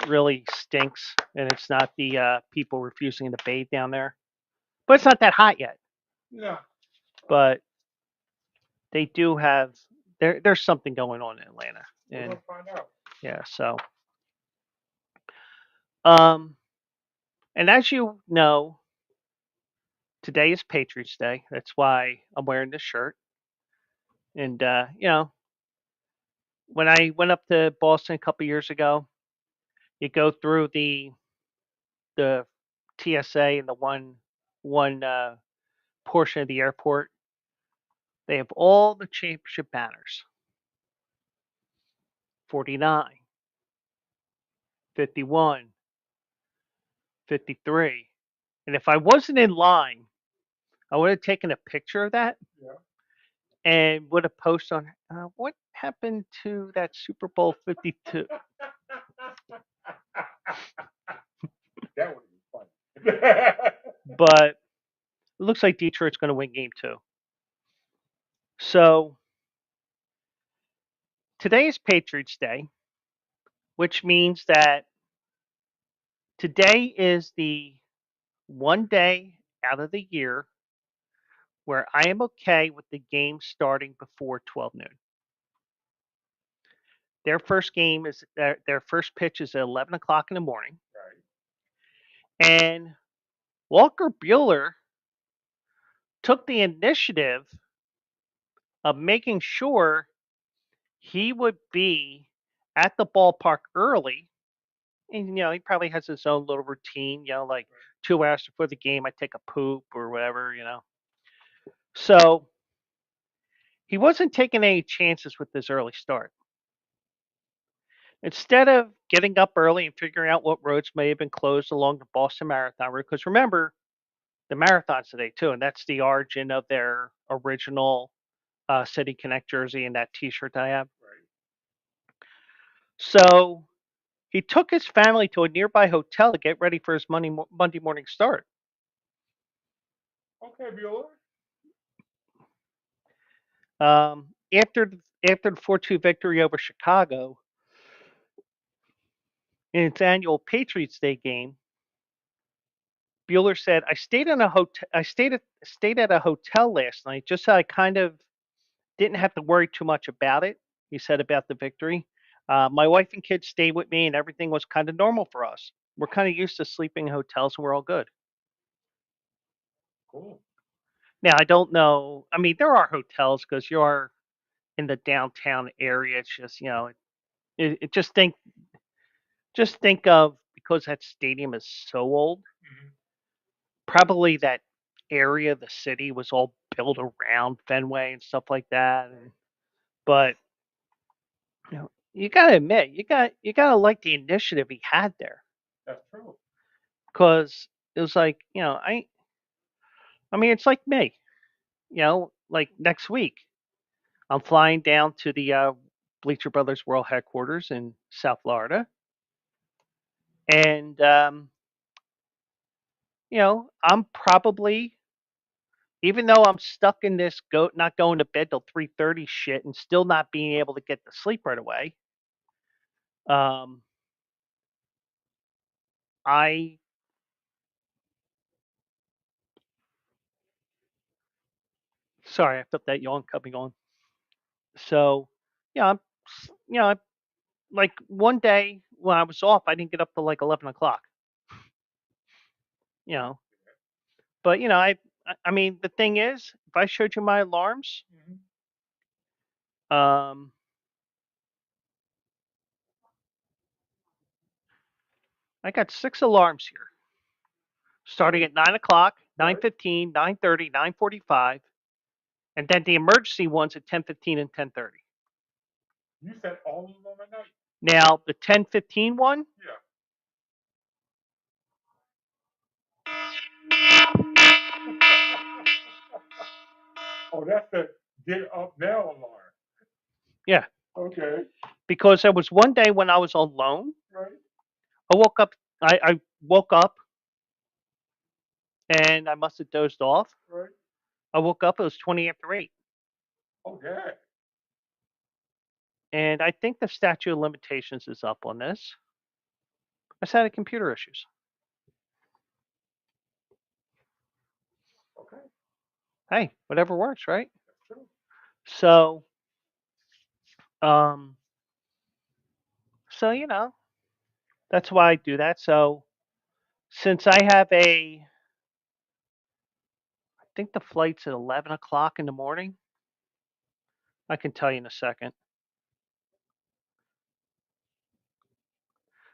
really stinks, and it's not the people refusing to bathe down there. But it's not that hot yet. Yeah. But they do have there's something going on in Atlanta, We're and gonna find out. yeah. So, and as you know, today is Patriots Day. That's why I'm wearing this shirt. And when I went up to Boston a couple years ago, you go through the TSA and the one portion of the airport. They have all the championship banners. 49, 51, 53. And if I wasn't in line, I would have taken a picture of that. Yeah. And would have posted on what happened to that Super Bowl 52. That would be funny. But it looks like Detroit's going to win game 2. So today is Patriots Day, which means that today is the one day out of the year where I am okay with the game starting before 12 noon. Their first game is their first pitch is at 11 o'clock in the morning. Right. And Walker Buehler took the initiative of making sure he would be at the ballpark early. And, he probably has his own little routine, like 2 hours before the game, I take a poop or whatever. So he wasn't taking any chances with this early start. Instead of getting up early and figuring out what roads may have been closed along the Boston Marathon route, because remember, the marathon's today too, and that's the origin of their original City Connect jersey and that T-shirt that I have. Right. So he took his family to a nearby hotel to get ready for his Monday morning start. Okay, Bueller. After the 4-2 victory over Chicago in its annual Patriots Day game, Buehler said, "I stayed in a hotel. I stayed at a hotel last night, just so I kind of didn't have to worry too much about it." He said about the victory. My wife and kids stayed with me, and everything was kind of normal for us. We're kind of used to sleeping in hotels, and we're all good. Cool. Now, I don't know. I mean, there are hotels because you are in the downtown area. It's just, just think of, because that stadium is so old, Mm-hmm. probably that area of the city was all built around Fenway and stuff like that. But you gotta admit, you gotta like the initiative he had there, That's true. because it was like, I mean, it's like me, like next week, I'm flying down to the Bleacher Brothers World Headquarters in South Florida, and I'm probably, even though I'm stuck in this not going to bed till 3:30 shit and still not being able to get to sleep right away, I sorry, I felt that yawn coming on. So, I'm, I, like one day when I was off, I didn't get up till like 11 o'clock. You know, but I mean, the thing is, if I showed you my alarms, um, I got 6 alarms here, starting at 9 o'clock, 9:15, 9:30, 9:45, and then the emergency ones at 10:15 and 10:30. You said all of them at night? Now, the 10:15 one, Yeah. Oh, that's the get up now alarm. yeah, Okay. because there was one day when I was on loan. Right. I woke up. I woke up, and I must have dozed off. Right. I woke up. It was 20 after 8. Okay. And I think the statute of limitations is up on this. I just had computer issues. Okay. Hey, whatever works, right? That's true. So, that's why I do that. So, since I have I think the flight's at 11 o'clock in the morning. I can tell you in a second.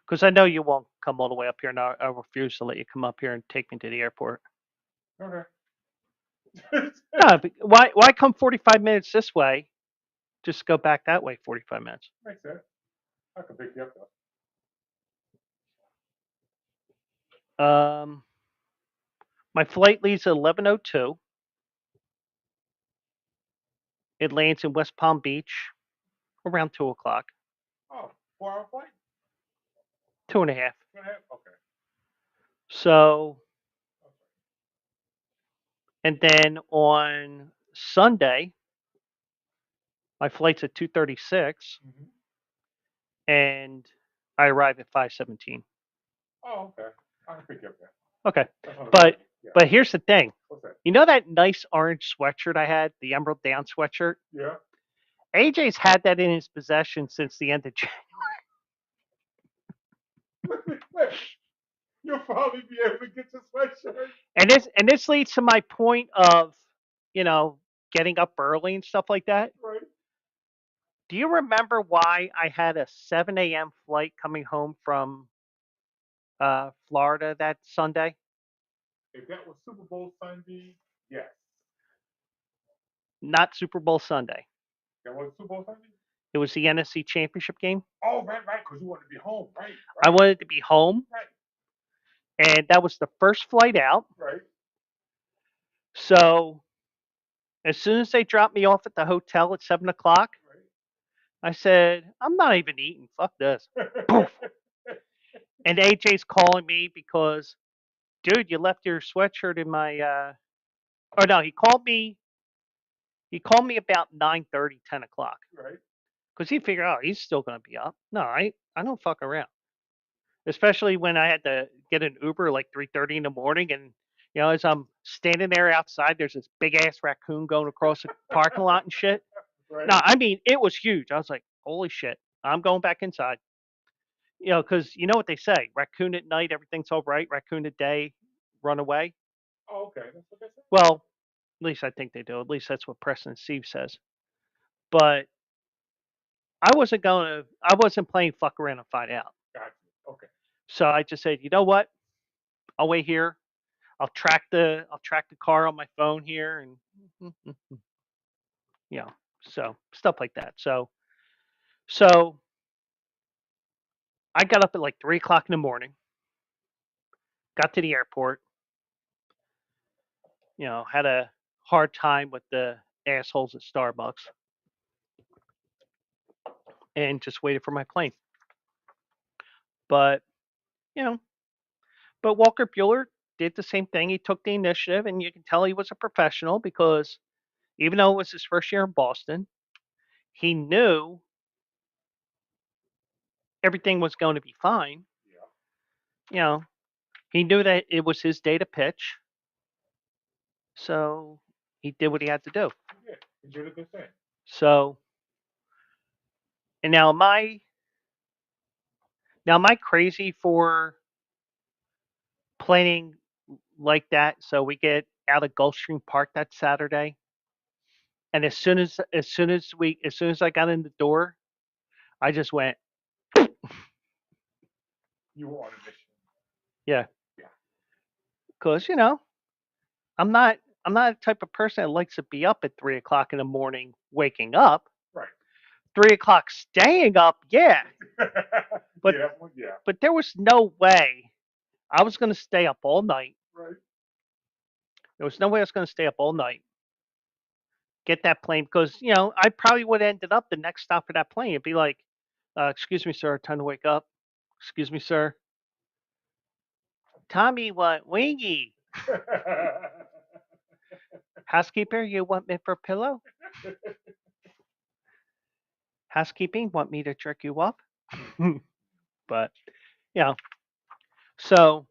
Because I know you won't come all the way up here, and I refuse to let you come up here and take me to the airport. Okay. No, why come 45 minutes this way? Just go back that way 45 minutes. Makes sense. I can pick you up though. My flight leaves at 11:02. It lands in West Palm Beach around 2 o'clock. Oh, 4-hour flight? 2.5. 2.5? Okay. So, and then on Sunday, my flight's at 2:36, and I arrive at 5:17. Oh, okay. I can pick you up there. Okay, But but here's the thing. What's that? You know that nice orange sweatshirt I had, the Emerald Down sweatshirt? Yeah. AJ's had that in his possession since the end of January. Wait. You'll probably be able to get your sweatshirt. And this leads to my point of, getting up early and stuff like that. Right. Do you remember why I had a 7 a.m. flight coming home from Florida that Sunday? If that was Super Bowl Sunday, yes. Not Super Bowl Sunday. That was Super Bowl Sunday? It was the NFC Championship game. Oh, right, because you wanted to be home, right? I wanted to be home, Right. and that was the first flight out. Right. So as soon as they dropped me off at the hotel at 7 o'clock, I said, I'm not even eating. Fuck this. Poof. And AJ's calling me because, dude, you left your sweatshirt in my or no, he called me about 9:30, 10 o'clock. Right. Because he figured, oh, he's still gonna be up. No, I don't fuck around. Especially when I had to get an Uber like 3:30 in the morning, and as I'm standing there outside, there's this big ass raccoon going across the parking lot and shit. Right. No, I mean it was huge. I was like, holy shit, I'm going back inside. Because you know what they say: raccoon at night, everything's all right. Raccoon at day, run away. Oh, okay. That's what they say. Well, at least I think they do. At least that's what Preston Steve says. But I wasn't playing fuck around and find out. Gotcha. Okay. So I just said, you know what? I'll wait here. I'll track the car on my phone here, and so stuff like that. So I got up at like 3 o'clock in the morning, got to the airport, had a hard time with the assholes at Starbucks, and just waited for my plane. But Walker Buehler did the same thing. He took the initiative, and you can tell he was a professional because even though it was his first year in Boston, he knew everything was going to be fine. Yeah. He knew that it was his day to pitch. So he did what he had to do. Yeah. He did a good thing. So, and now am I crazy for planning like that? So we get out of Gulfstream Park that Saturday, and as soon as I got in the door, I just went. You were on a mission. Yeah. Yeah. Because I'm not the type of person that likes to be up at 3 o'clock in the morning, waking up. Right. 3 o'clock staying up, yeah. But yeah. but there was no way I was going to stay up all night. Right. There was no way I was going to stay up all night. Get that plane because I probably would have ended up the next stop for that plane. It'd be like, excuse me, sir, time to wake up. Excuse me, sir. Tommy, what wingy? Housekeeper, you want me for a pillow? Housekeeping, want me to jerk you off? But so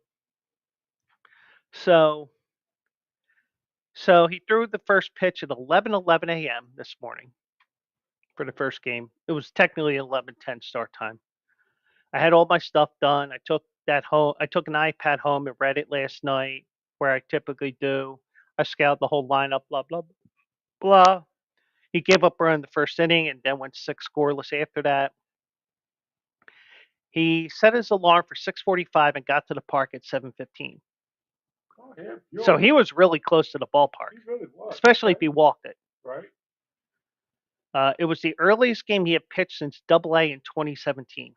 he threw the first pitch at 11:11 a.m. this morning for the first game. It was technically 11:10 start time. I had all my stuff done. I took that home. I took an iPad home and read it last night, where I typically do. I scouted the whole lineup. Blah blah blah. He gave up around the first inning and then went 6 scoreless after that. He set his alarm for 6:45 and got to the park at 7:15. Oh, yeah. So he was really close to the ballpark. He really was. Especially if he walked it. Right. It was the earliest game he had pitched since Double-A in 2017.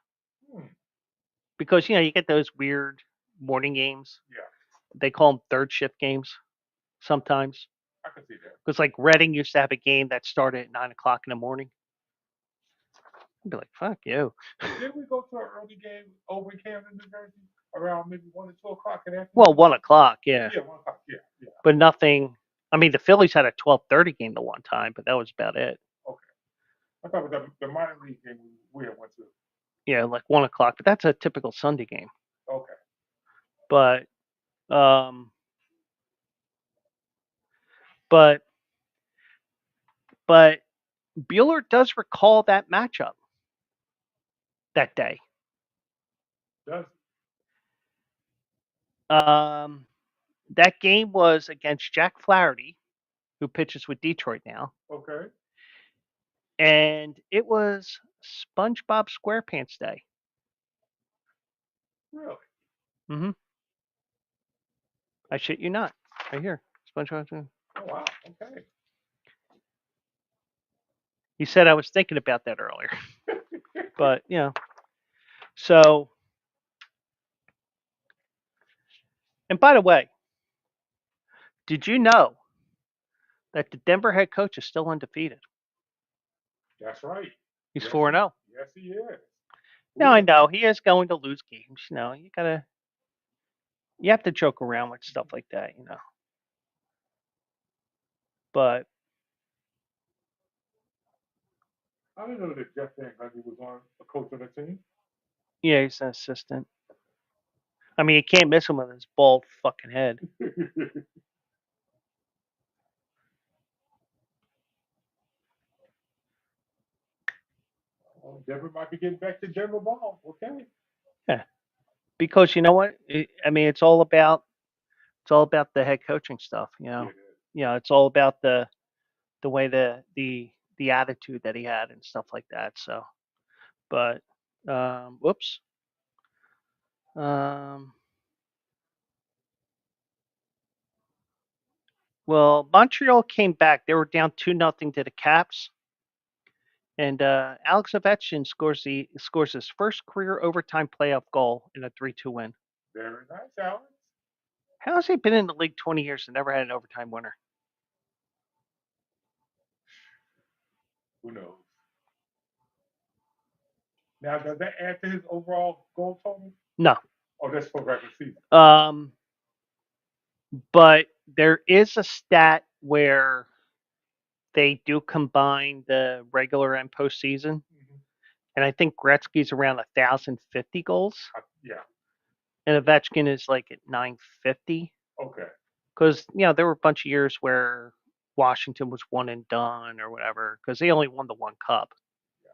Because you get those weird morning games. Yeah. They call them third shift games sometimes. I can see that. Because like Reading used to have a game that started at 9 o'clock in the morning. I'd be like, fuck you. Didn't we go to an early game over in Camden, New Jersey, around maybe 1 or 2 o'clock in the afternoon? Well, 1 o'clock, yeah. Yeah, 1 o'clock, yeah. But nothing. I mean, the Phillies had a 12:30 game the one time, but that was about it. Okay. I thought it was the minor league game we had went to. Yeah, like 1 o'clock, but that's a typical Sunday game. Okay. But Buehler does recall that matchup that day. Does That game was against Jack Flaherty, who pitches with Detroit now, Okay. and it was SpongeBob SquarePants Day. Really? Mm-hmm. I shit you not. Right here, SpongeBob. Oh wow. Okay. He said I was thinking about that earlier, but so. And by the way, did you know that the Denver head coach is still undefeated? That's right. He's Yes, 4-0. Yes, he is. Now I know he is going to lose games. You have to joke around with stuff like that, But I didn't know that Jeff Van Gundy was on a coach on the team. yeah, he's an assistant. I mean, you can't miss him with his bald fucking head. Oh, Denver might be getting back to Denver ball. Okay. Yeah, because you know what? It's all about the head coaching stuff. It's all about the way the attitude that he had and stuff like that. So, but whoops. Well, Montreal came back. They were down 2-0 to the Caps, and Alex Ovechkin scores his first career overtime playoff goal in a 3-2 win. Very nice, Alex. How has he been in the league 20 years and never had an overtime winner? Who knows? Now, does that add to his overall goal total? No. Oh, that's for regular season. But there is a stat where they do combine the regular and postseason, and I think Gretzky's around 1,050 goals. Yeah. And Ovechkin is like at 950. Okay. Because there were a bunch of years where Washington was one and done or whatever, because they only won the one cup. Yeah.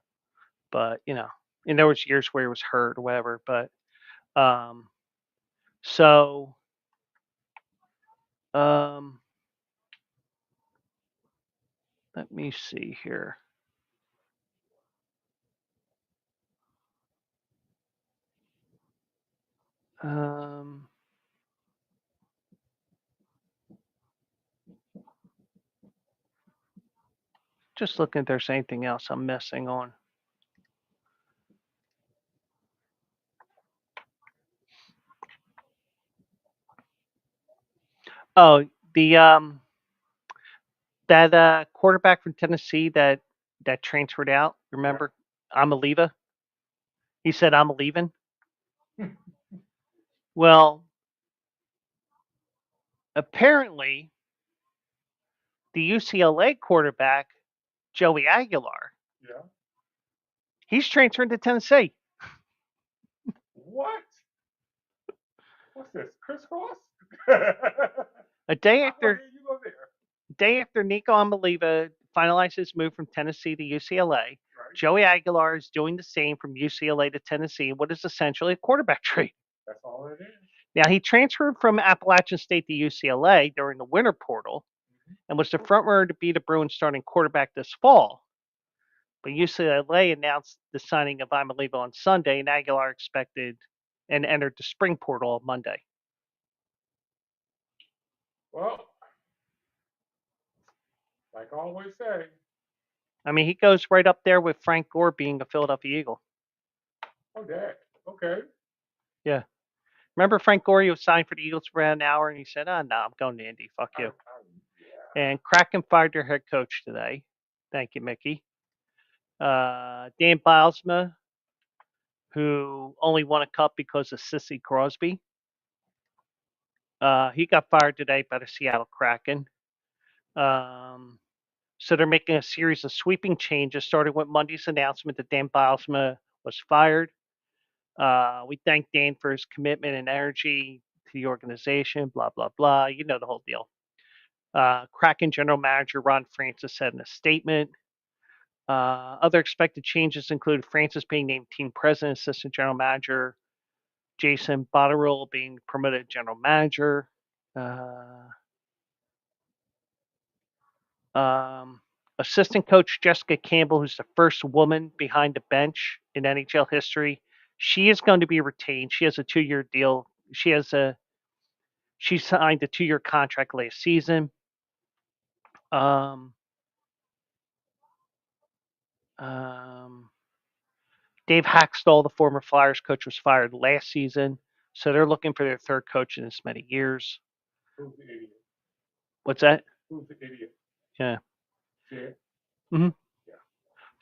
But and there was years where he was hurt or whatever. But so let me see here. Just looking if there's anything else I'm missing on. Oh, the that quarterback from Tennessee that transferred out. Remember, I'm a leaver. He said, "I'm a leaving." Well, apparently, the UCLA quarterback, Joey Aguilar, he's transferring to Tennessee. What? What's this? Crisscross? A day after Nico Amaliva finalized his move from Tennessee to UCLA, right. Joey Aguilar is doing the same from UCLA to Tennessee, what is essentially a quarterback trade. That's all it is. Now, he transferred from Appalachian State to UCLA during the winter portal and was the front runner to be the Bruins starting quarterback this fall. But UCLA announced the signing of Amaliva on Sunday, and Aguilar expected and entered the spring portal on Monday. Well, like I always say. I mean, he goes right up there with Frank Gore being a Philadelphia Eagle. Oh, Dad. Okay. Yeah. Remember Frank Gore? He was signed for the Eagles for an hour, and he said, "Oh, no, I'm going to Indy. Fuck you." And Kraken fired their head coach today. Thank you, Mickey. Dan Bilesma, who only won a cup because of Sissy Crosby. He got fired today by the Seattle Kraken. So they're making a series of sweeping changes, starting with Monday's announcement that Dan Bilesma was fired. We thank Dan for his commitment and energy to the organization, blah, blah, blah. You know the whole deal. Kraken general manager Ron Francis said in a statement, other expected changes include Francis being named team president, assistant general manager Jason Botterill being promoted general manager. Assistant coach Jessica Campbell, who's the first woman behind the bench in NHL history. She is going to be retained. She has a 2-year deal. She signed a 2-year contract last season. Dave Hackstall, the former Flyers coach, was fired last season, so they're looking for their third coach in as many years. Who's the idiot? What's that? Who's the idiot? Yeah. Yeah. Mm-hmm. Yeah.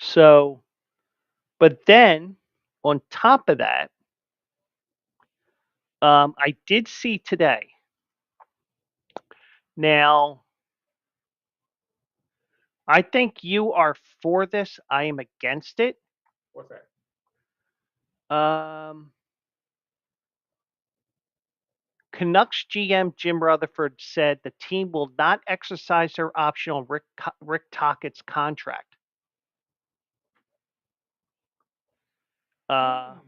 So, but then on top of that, I did see today. Now, I think you are for this. I am against it. What's that? Canucks GM Jim Rutherford said the team will not exercise their option on Rick Tockett's contract. Now,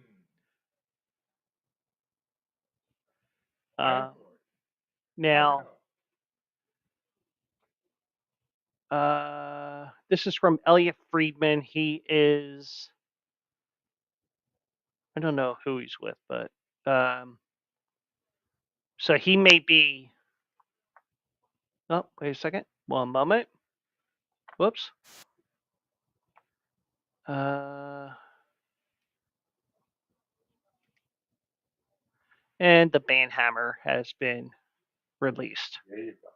this is from Elliot Friedman. He is, I don't know who he's with, but so he may be. Oh, wait a second. One moment. Whoops. And the banhammer has been released. There you go.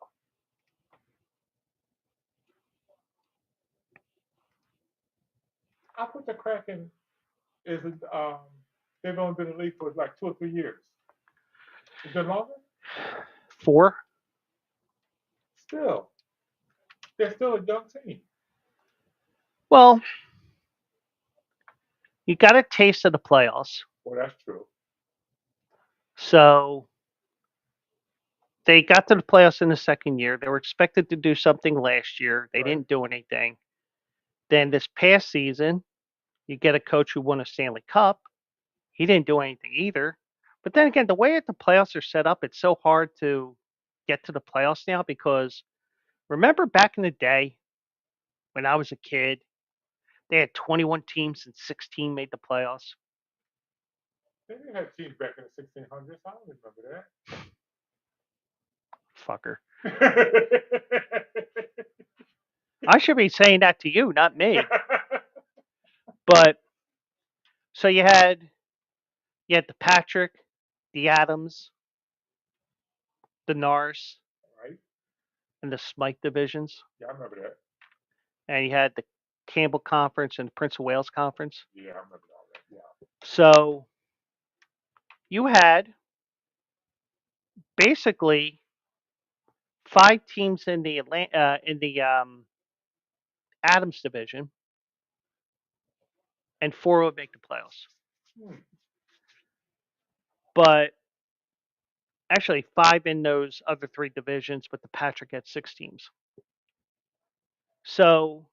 I put the Kraken isn't. They've only been in the league for like 2 or 3 years. Is it longer? 4. Still, they're still a young team. Well, you got a taste of the playoffs. Well, that's true. So they got to the playoffs in the second year. They were expected to do something last year. They didn't do anything. Then this past season, you get a coach who won a Stanley Cup. He didn't do anything either. But then again, the way that the playoffs are set up, it's so hard to get to the playoffs now because remember back in the day when I was a kid, they had 21 teams and 16 made the playoffs. They didn't have teams back in the 1600s. I don't remember Fucker. that. I should be saying that to you, not me. But so you had the Patrick, the Adams, the Nars, Right. and the Smythe divisions. Yeah, I remember that. And you had the Campbell Conference and the Prince of Wales Conference. Yeah, I remember all that. Yeah. So you had basically 5 teams in the Adams division, and 4 would make the playoffs. But actually 5 in those other 3 divisions, but the Patrick had 6 teams. So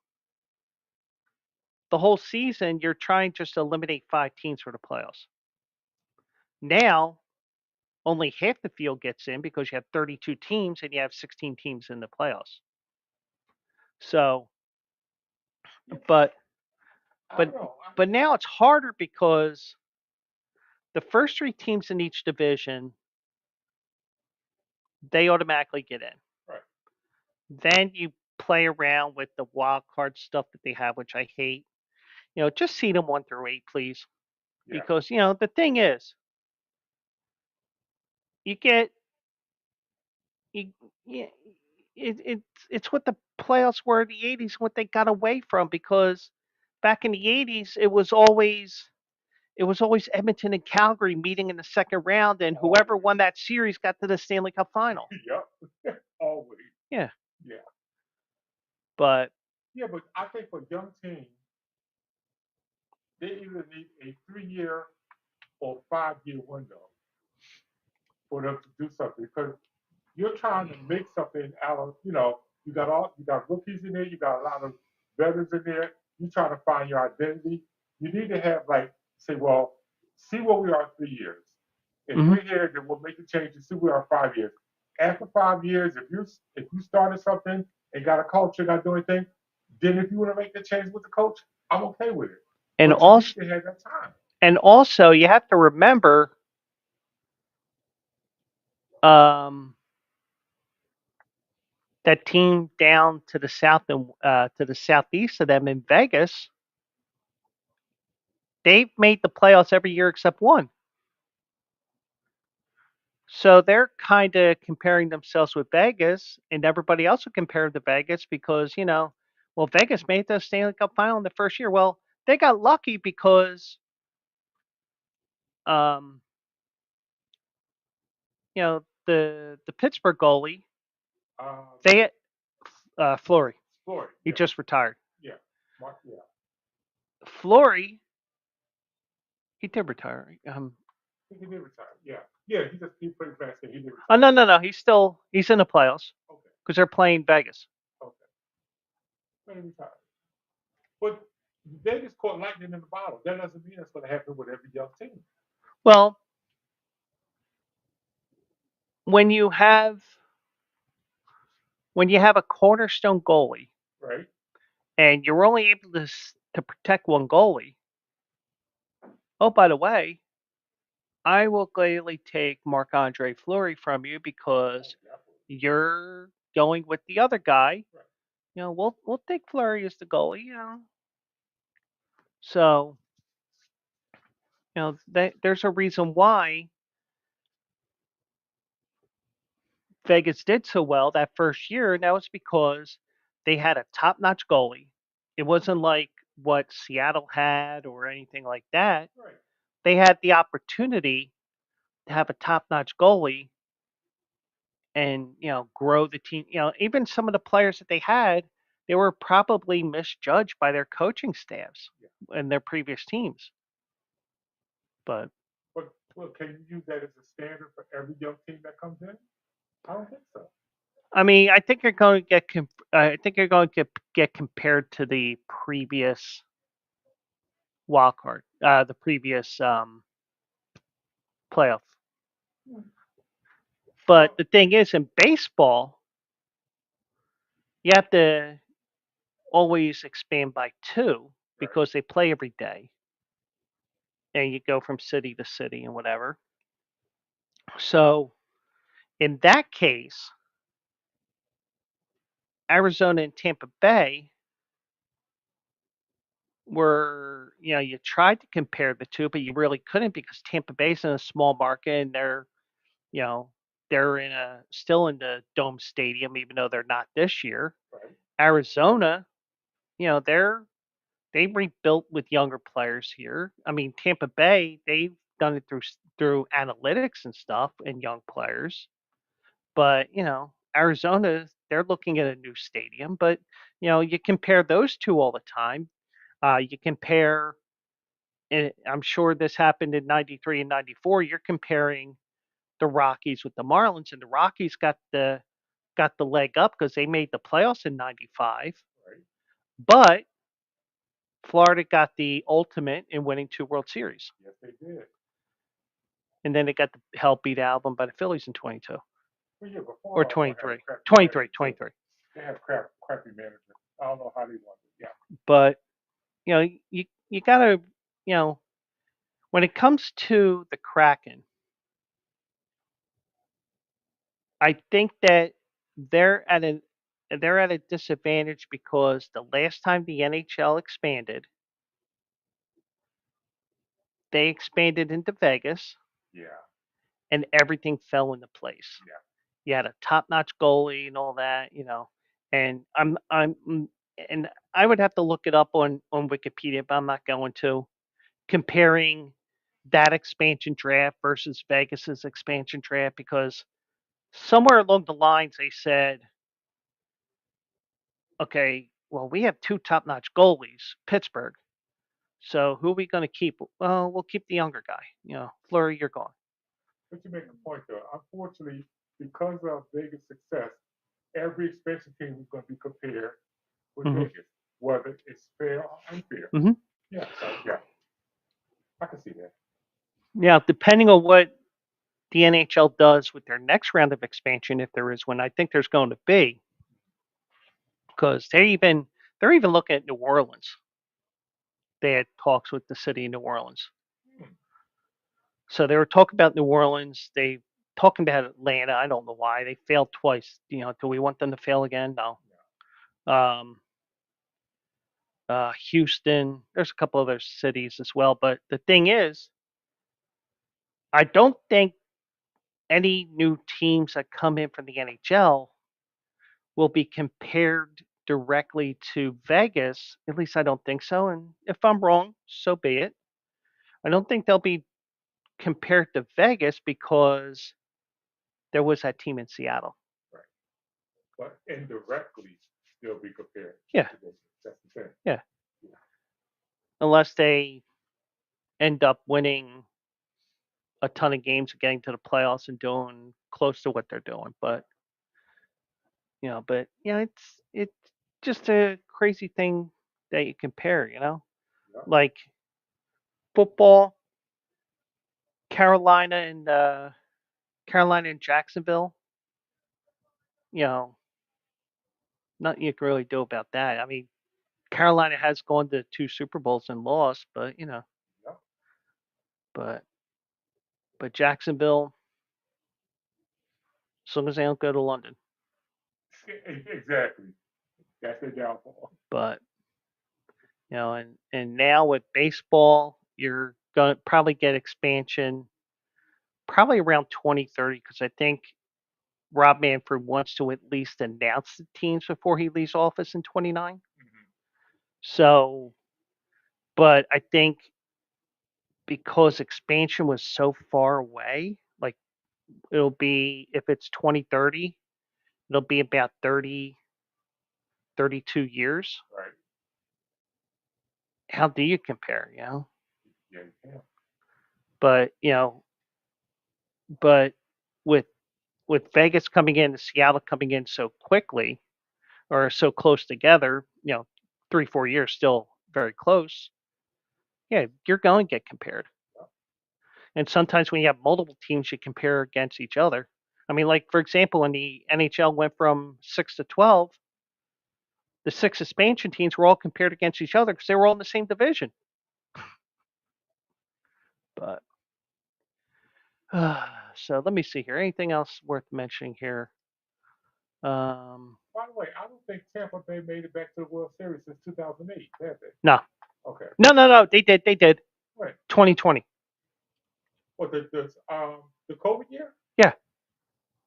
the whole season, you're trying just to eliminate 5 teams for the playoffs. Now, only half the field gets in because you have 32 teams and you have 16 teams in the playoffs. So, but now it's harder because the first 3 teams in each division, they automatically get in. Right. Then you play around with the wild card stuff that they have, which I hate. Just seed them 1 through 8, please. Yeah. Because, the thing is, it's what the playoffs were in the 80s, what they got away from, because back in the 80s, it was always Edmonton and Calgary meeting in the second round, and whoever won that series got to the Stanley Cup final. Yep. Always. Yeah. Yeah. But I think for young teams, they either need a 3-year or 5-year window for them to do something, because you're trying to make something out of, you got rookies in there, you got a lot of veterans in there. You're trying to find your identity. You need to have see where we are in 3 years. If we're here, then we'll make the changes. See, we are 5 years. After 5 years, if you started something and got a culture, not doing anything, then if you want to make the change with the coach, I'm okay with it. And But you need to have that time. And also, you have to remember, that team down to the south and to the southeast of them in Vegas, they've made the playoffs every year except one. So they're kind of comparing themselves with Vegas, and everybody else will compare to Vegas because, well, Vegas made the Stanley Cup final in the first year. Well, they got lucky because, um, the Pittsburgh goalie, they Fleury, he just retired. Yeah. Yeah. Fleury, he did retire. He did retire. Yeah. Yeah. He played basketball. He did retire. Oh no, he's in the playoffs Okay. because they're playing Vegas. Okay. He retired. But Vegas caught lightning in the bottle. That doesn't mean that's going to happen with every young team. Well, when you have a cornerstone goalie, right, and you're only able to protect one goalie. Oh, by the way, I will gladly take Marc-Andre Fleury from you because you're going with the other guy. Right. We'll take Fleury as the goalie. So, there's a reason why Vegas did so well that first year, and that was because they had a top-notch goalie. It wasn't like what Seattle had or anything like that. Right. They had the opportunity to have a top-notch goalie and, grow the team. Even some of the players that they had, they were probably misjudged by their coaching staffs and their previous teams. But well, can you use that as a standard for every young team that comes in? I don't think so. I mean, I think you're going to get compared to the previous wild card, the previous playoff. But the thing is, in baseball, you have to always expand by two because they play every day, and you go from city to city and whatever. So, in that case, Arizona and Tampa Bay were, you tried to compare the two, but you really couldn't because Tampa Bay's in a small market and they're still in the Dome Stadium, even though they're not this year. Right. Arizona, they rebuilt with younger players here. I mean, Tampa Bay, they've done it through analytics and stuff and young players. But, Arizona, they're looking at a new stadium. But, you compare those two all the time. You compare, and I'm sure this happened in 93 and 94. You're comparing the Rockies with the Marlins, and the Rockies got the leg up because they made the playoffs in 95. Right. But Florida got the ultimate in winning 2 World Series. Yes, they did. And then they got the hell beat out of them by the Phillies in 22. Well, yeah, or 23. 23. They have crappy management. I don't know how they won it. Yeah. But, you got to, when it comes to the Kraken, I think that they're at a disadvantage because the last time the NHL expanded, they expanded into Vegas. Yeah. And everything fell into place. Yeah. You had a top-notch goalie and all that, And and I would have to look it up on Wikipedia, but I'm not going to. Comparing that expansion draft versus Vegas's expansion draft because somewhere along the lines they said, okay, well, we have 2 top-notch goalies, Pittsburgh. So who are we going to keep? Well, we'll keep the younger guy. Fleury, you're gone. But you make a point though. Unfortunately, because of Vegas' success, every expansion team is going to be compared with Vegas, whether it's fair or unfair. Mm-hmm. Yeah, so, yeah. I can see that. Yeah, depending on what the NHL does with their next round of expansion, if there is one. I think there's going to be, because they're even looking at New Orleans. They had talks with the city of New Orleans. So they were talking about New Orleans. They talking about Atlanta. I don't know why they failed twice. Do we want them to fail again? No. Houston. There's a couple other cities as well. But the thing is, I don't think any new teams that come in from the NHL will be compared directly to Vegas. At least I don't think so. And if I'm wrong, so be it. I don't think they'll be compared to Vegas because there was that team in Seattle. Right. But indirectly, they'll be compared. Yeah. That's the thing. Yeah. Unless they end up winning a ton of games and getting to the playoffs and doing close to what they're doing. But it's just a crazy thing that you compare, Yeah. like football, Carolina and Jacksonville. Nothing you can really do about that. I mean, Carolina has gone to 2 Super Bowls and lost, but but Jacksonville, as long as they don't go to London. Exactly. That's their downfall. But and now with baseball, you're gonna probably get expansion probably around 2030, because I think Rob Manfred wants to at least announce the teams before he leaves office in 29. Mm-hmm. So, but I think because expansion was so far away, like it'll be, if it's 2030, it'll be about 32 years. Right. How do you compare, Yeah, you can. But, but with Vegas coming in, Seattle coming in so quickly or so close together, 3-4 years still very close. Yeah, you're going to get compared. And sometimes when you have multiple teams, you compare against each other. I mean, like, for example, when the NHL went from 6 to 12, the 6 expansion teams were all compared against each other because they were all in the same division. But so let me see here. Anything else worth mentioning here? By the way, I don't think Tampa Bay made it back to the World Series since 2008, have they? No. Okay. No. They did. Right. 2020. What, the COVID year? Yeah.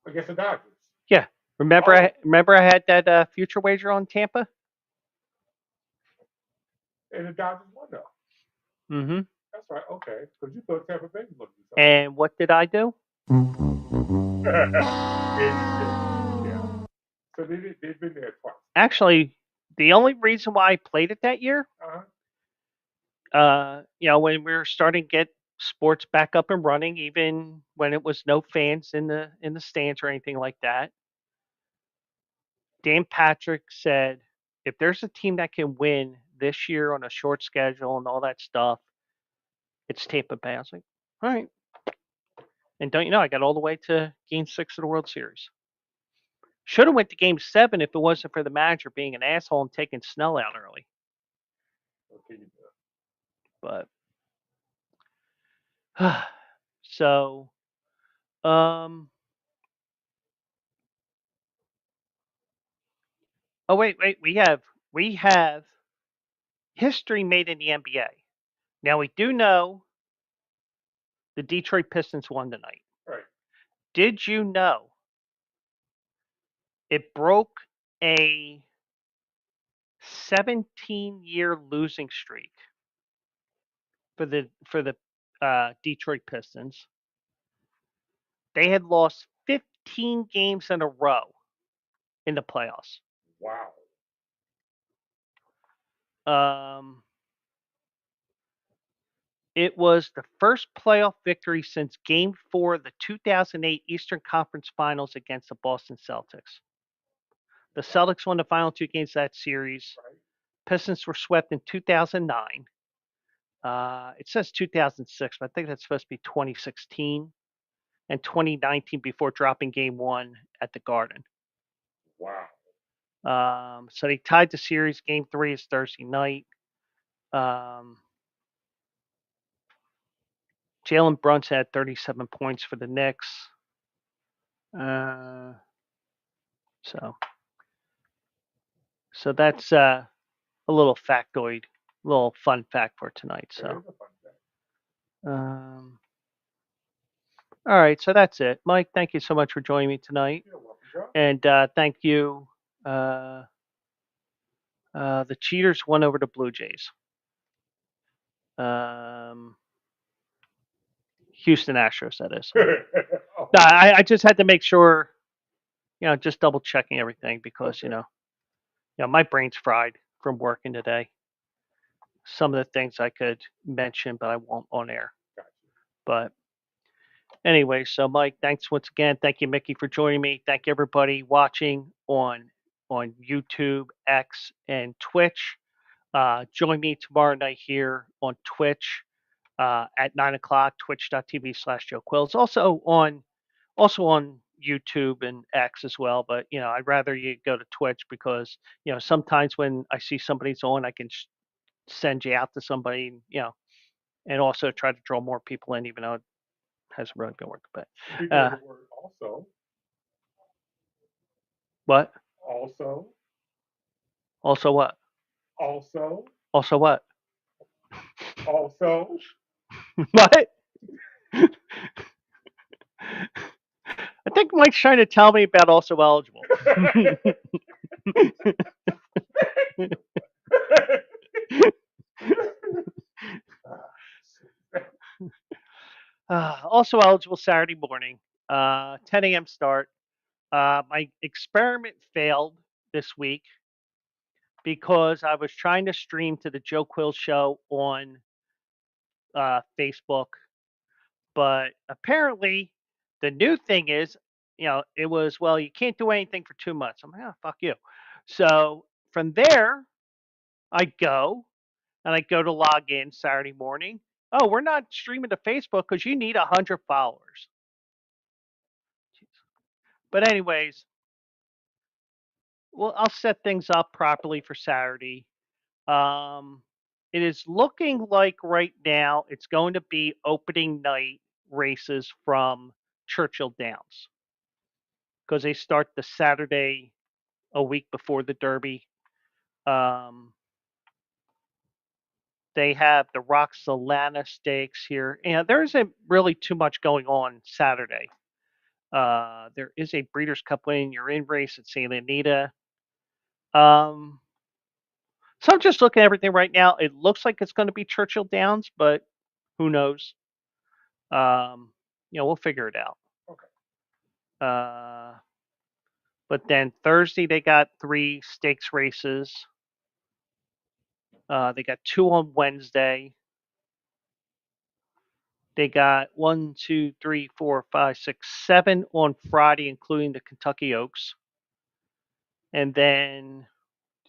Against the Dodgers. Yeah. Remember, I had that future wager on Tampa. And the Dodgers won though. Mm-hmm. That's right. Okay. Because you thought Tampa Bay was going to do something. And what did I do? Yeah. So they've been there twice. Actually, the only reason why I played it that year, when we were starting to get sports back up and running, even when it was no fans in the stands or anything like that, Dan Patrick said, if there's a team that can win this year on a short schedule and all that stuff, it's Tampa Bay. I was like, all right. And don't you know, I got all the way to Game 6 of the World Series. Should have went to Game 7 if it wasn't for the manager being an asshole and taking Snell out early. But so, oh wait, we have history made in the NBA. Now we do know the Detroit Pistons won tonight. Right. Did you know it broke a 17-year losing streak for the Detroit Pistons? They had lost 15 games in a row in the playoffs. Wow. It was the first playoff victory since Game 4 of the 2008 Eastern Conference Finals against the Boston Celtics. The Celtics won the final 2 games of that series. Right. Pistons were swept in 2009. It says 2006, but I think that's supposed to be 2016. and 2019 before dropping Game 1 at the Garden. Wow. So they tied the series. Game 3 is Thursday night. Jalen Brunson had 37 points for the Knicks. So that's a little factoid, little fun fact for tonight. That So, is a fun fact. all right, so that's it. Mike, thank you so much for joining me tonight, You're welcome, Joe. and thank you. The Cheaters won over the Blue Jays. Houston Astros, that is. Oh, No, I just had to make sure, just double checking everything because okay. my brain's fried from working today. Some of the things I could mention, but I won't on air. Gotcha. But anyway, so Mike, thanks once again. Thank you, Mickey, for joining me. Thank you, everybody watching on YouTube, X, and Twitch. Join me tomorrow night here on Twitch at 9 o'clock, twitch.tv/Joe Quills. Also on YouTube and X as well. But, I'd rather you go to Twitch because, sometimes when I see somebody's on, I can send you out to somebody, and also try to draw more people in, even though it hasn't really been working. But Speaking of the word also, what? also, Also what? also, Also what? also. What? I think Mike's trying to tell me about also eligible. Also eligible Saturday morning, 10 a.m. start. My experiment failed this week because I was trying to stream to the Joe Quills Show on Facebook, but apparently the new thing is, it was, well, you can't do anything for 2 months. I'm like, oh, fuck you. So from there, I go to log in Saturday morning. Oh, we're not streaming to Facebook because you need 100 followers. But anyways, well, I'll set things up properly for Saturday. It is looking like right now it's going to be opening night races from Churchill Downs because they start the Saturday a week before the Derby. They have the Castellanos Stakes here, and there isn't really too much going on Saturday. There is a Breeders' Cup Win You're in race at St. Anita. So I'm just looking at everything right now. It looks like it's going to be Churchill Downs, but who knows? We'll figure it out. Okay. But then Thursday they got 3 stakes races. They got 2 on Wednesday. They got 1, 2, 3, 4, 5, 6, 7 on Friday, including the Kentucky Oaks. And then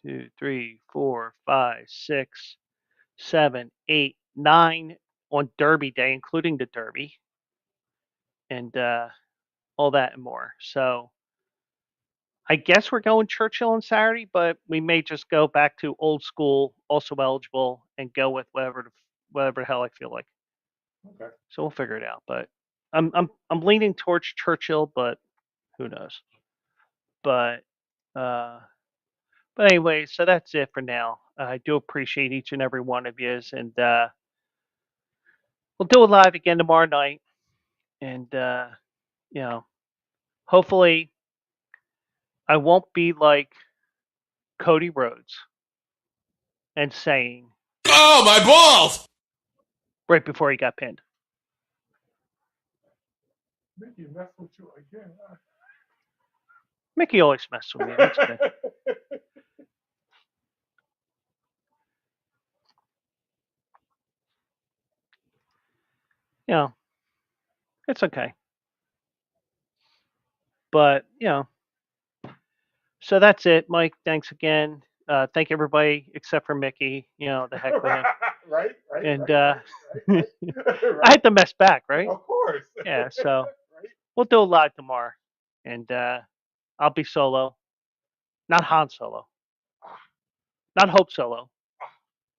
2, 3, 4, 5, 6, 7, 8, 9 on Derby Day, including the Derby. And all that and more. So I guess we're going Churchill on Saturday, but we may just go back to old school, also eligible, and go with whatever the hell I feel like. Okay. So we'll figure it out. But I'm leaning towards Churchill, but who knows? But anyway, so that's it for now. I do appreciate each and every one of you, and we'll do it live again tomorrow night, and hopefully I won't be like Cody Rhodes and saying, Oh, my balls! right before he got pinned. Mickey messed with you again. Mickey always messes with me. That's good. It's okay. But, so that's it, Mike. Thanks again. Thank everybody except for Mickey. The heck with him. Right. And right. I had to mess back, right? Of course. Yeah, so. Right. we'll do it live tomorrow, and I'll be solo, not Han Solo, not Hope Solo,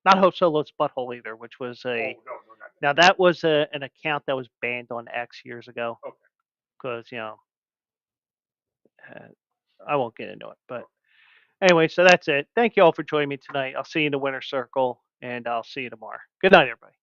not Hope Solo's butthole either, which was a. Oh, no, not that. Now that was an account that was banned on X years ago. Okay. Because I won't get into it, but anyway, so that's it. Thank you all for joining me tonight. I'll see you in the winner circle, and I'll see you tomorrow. Good night, everybody.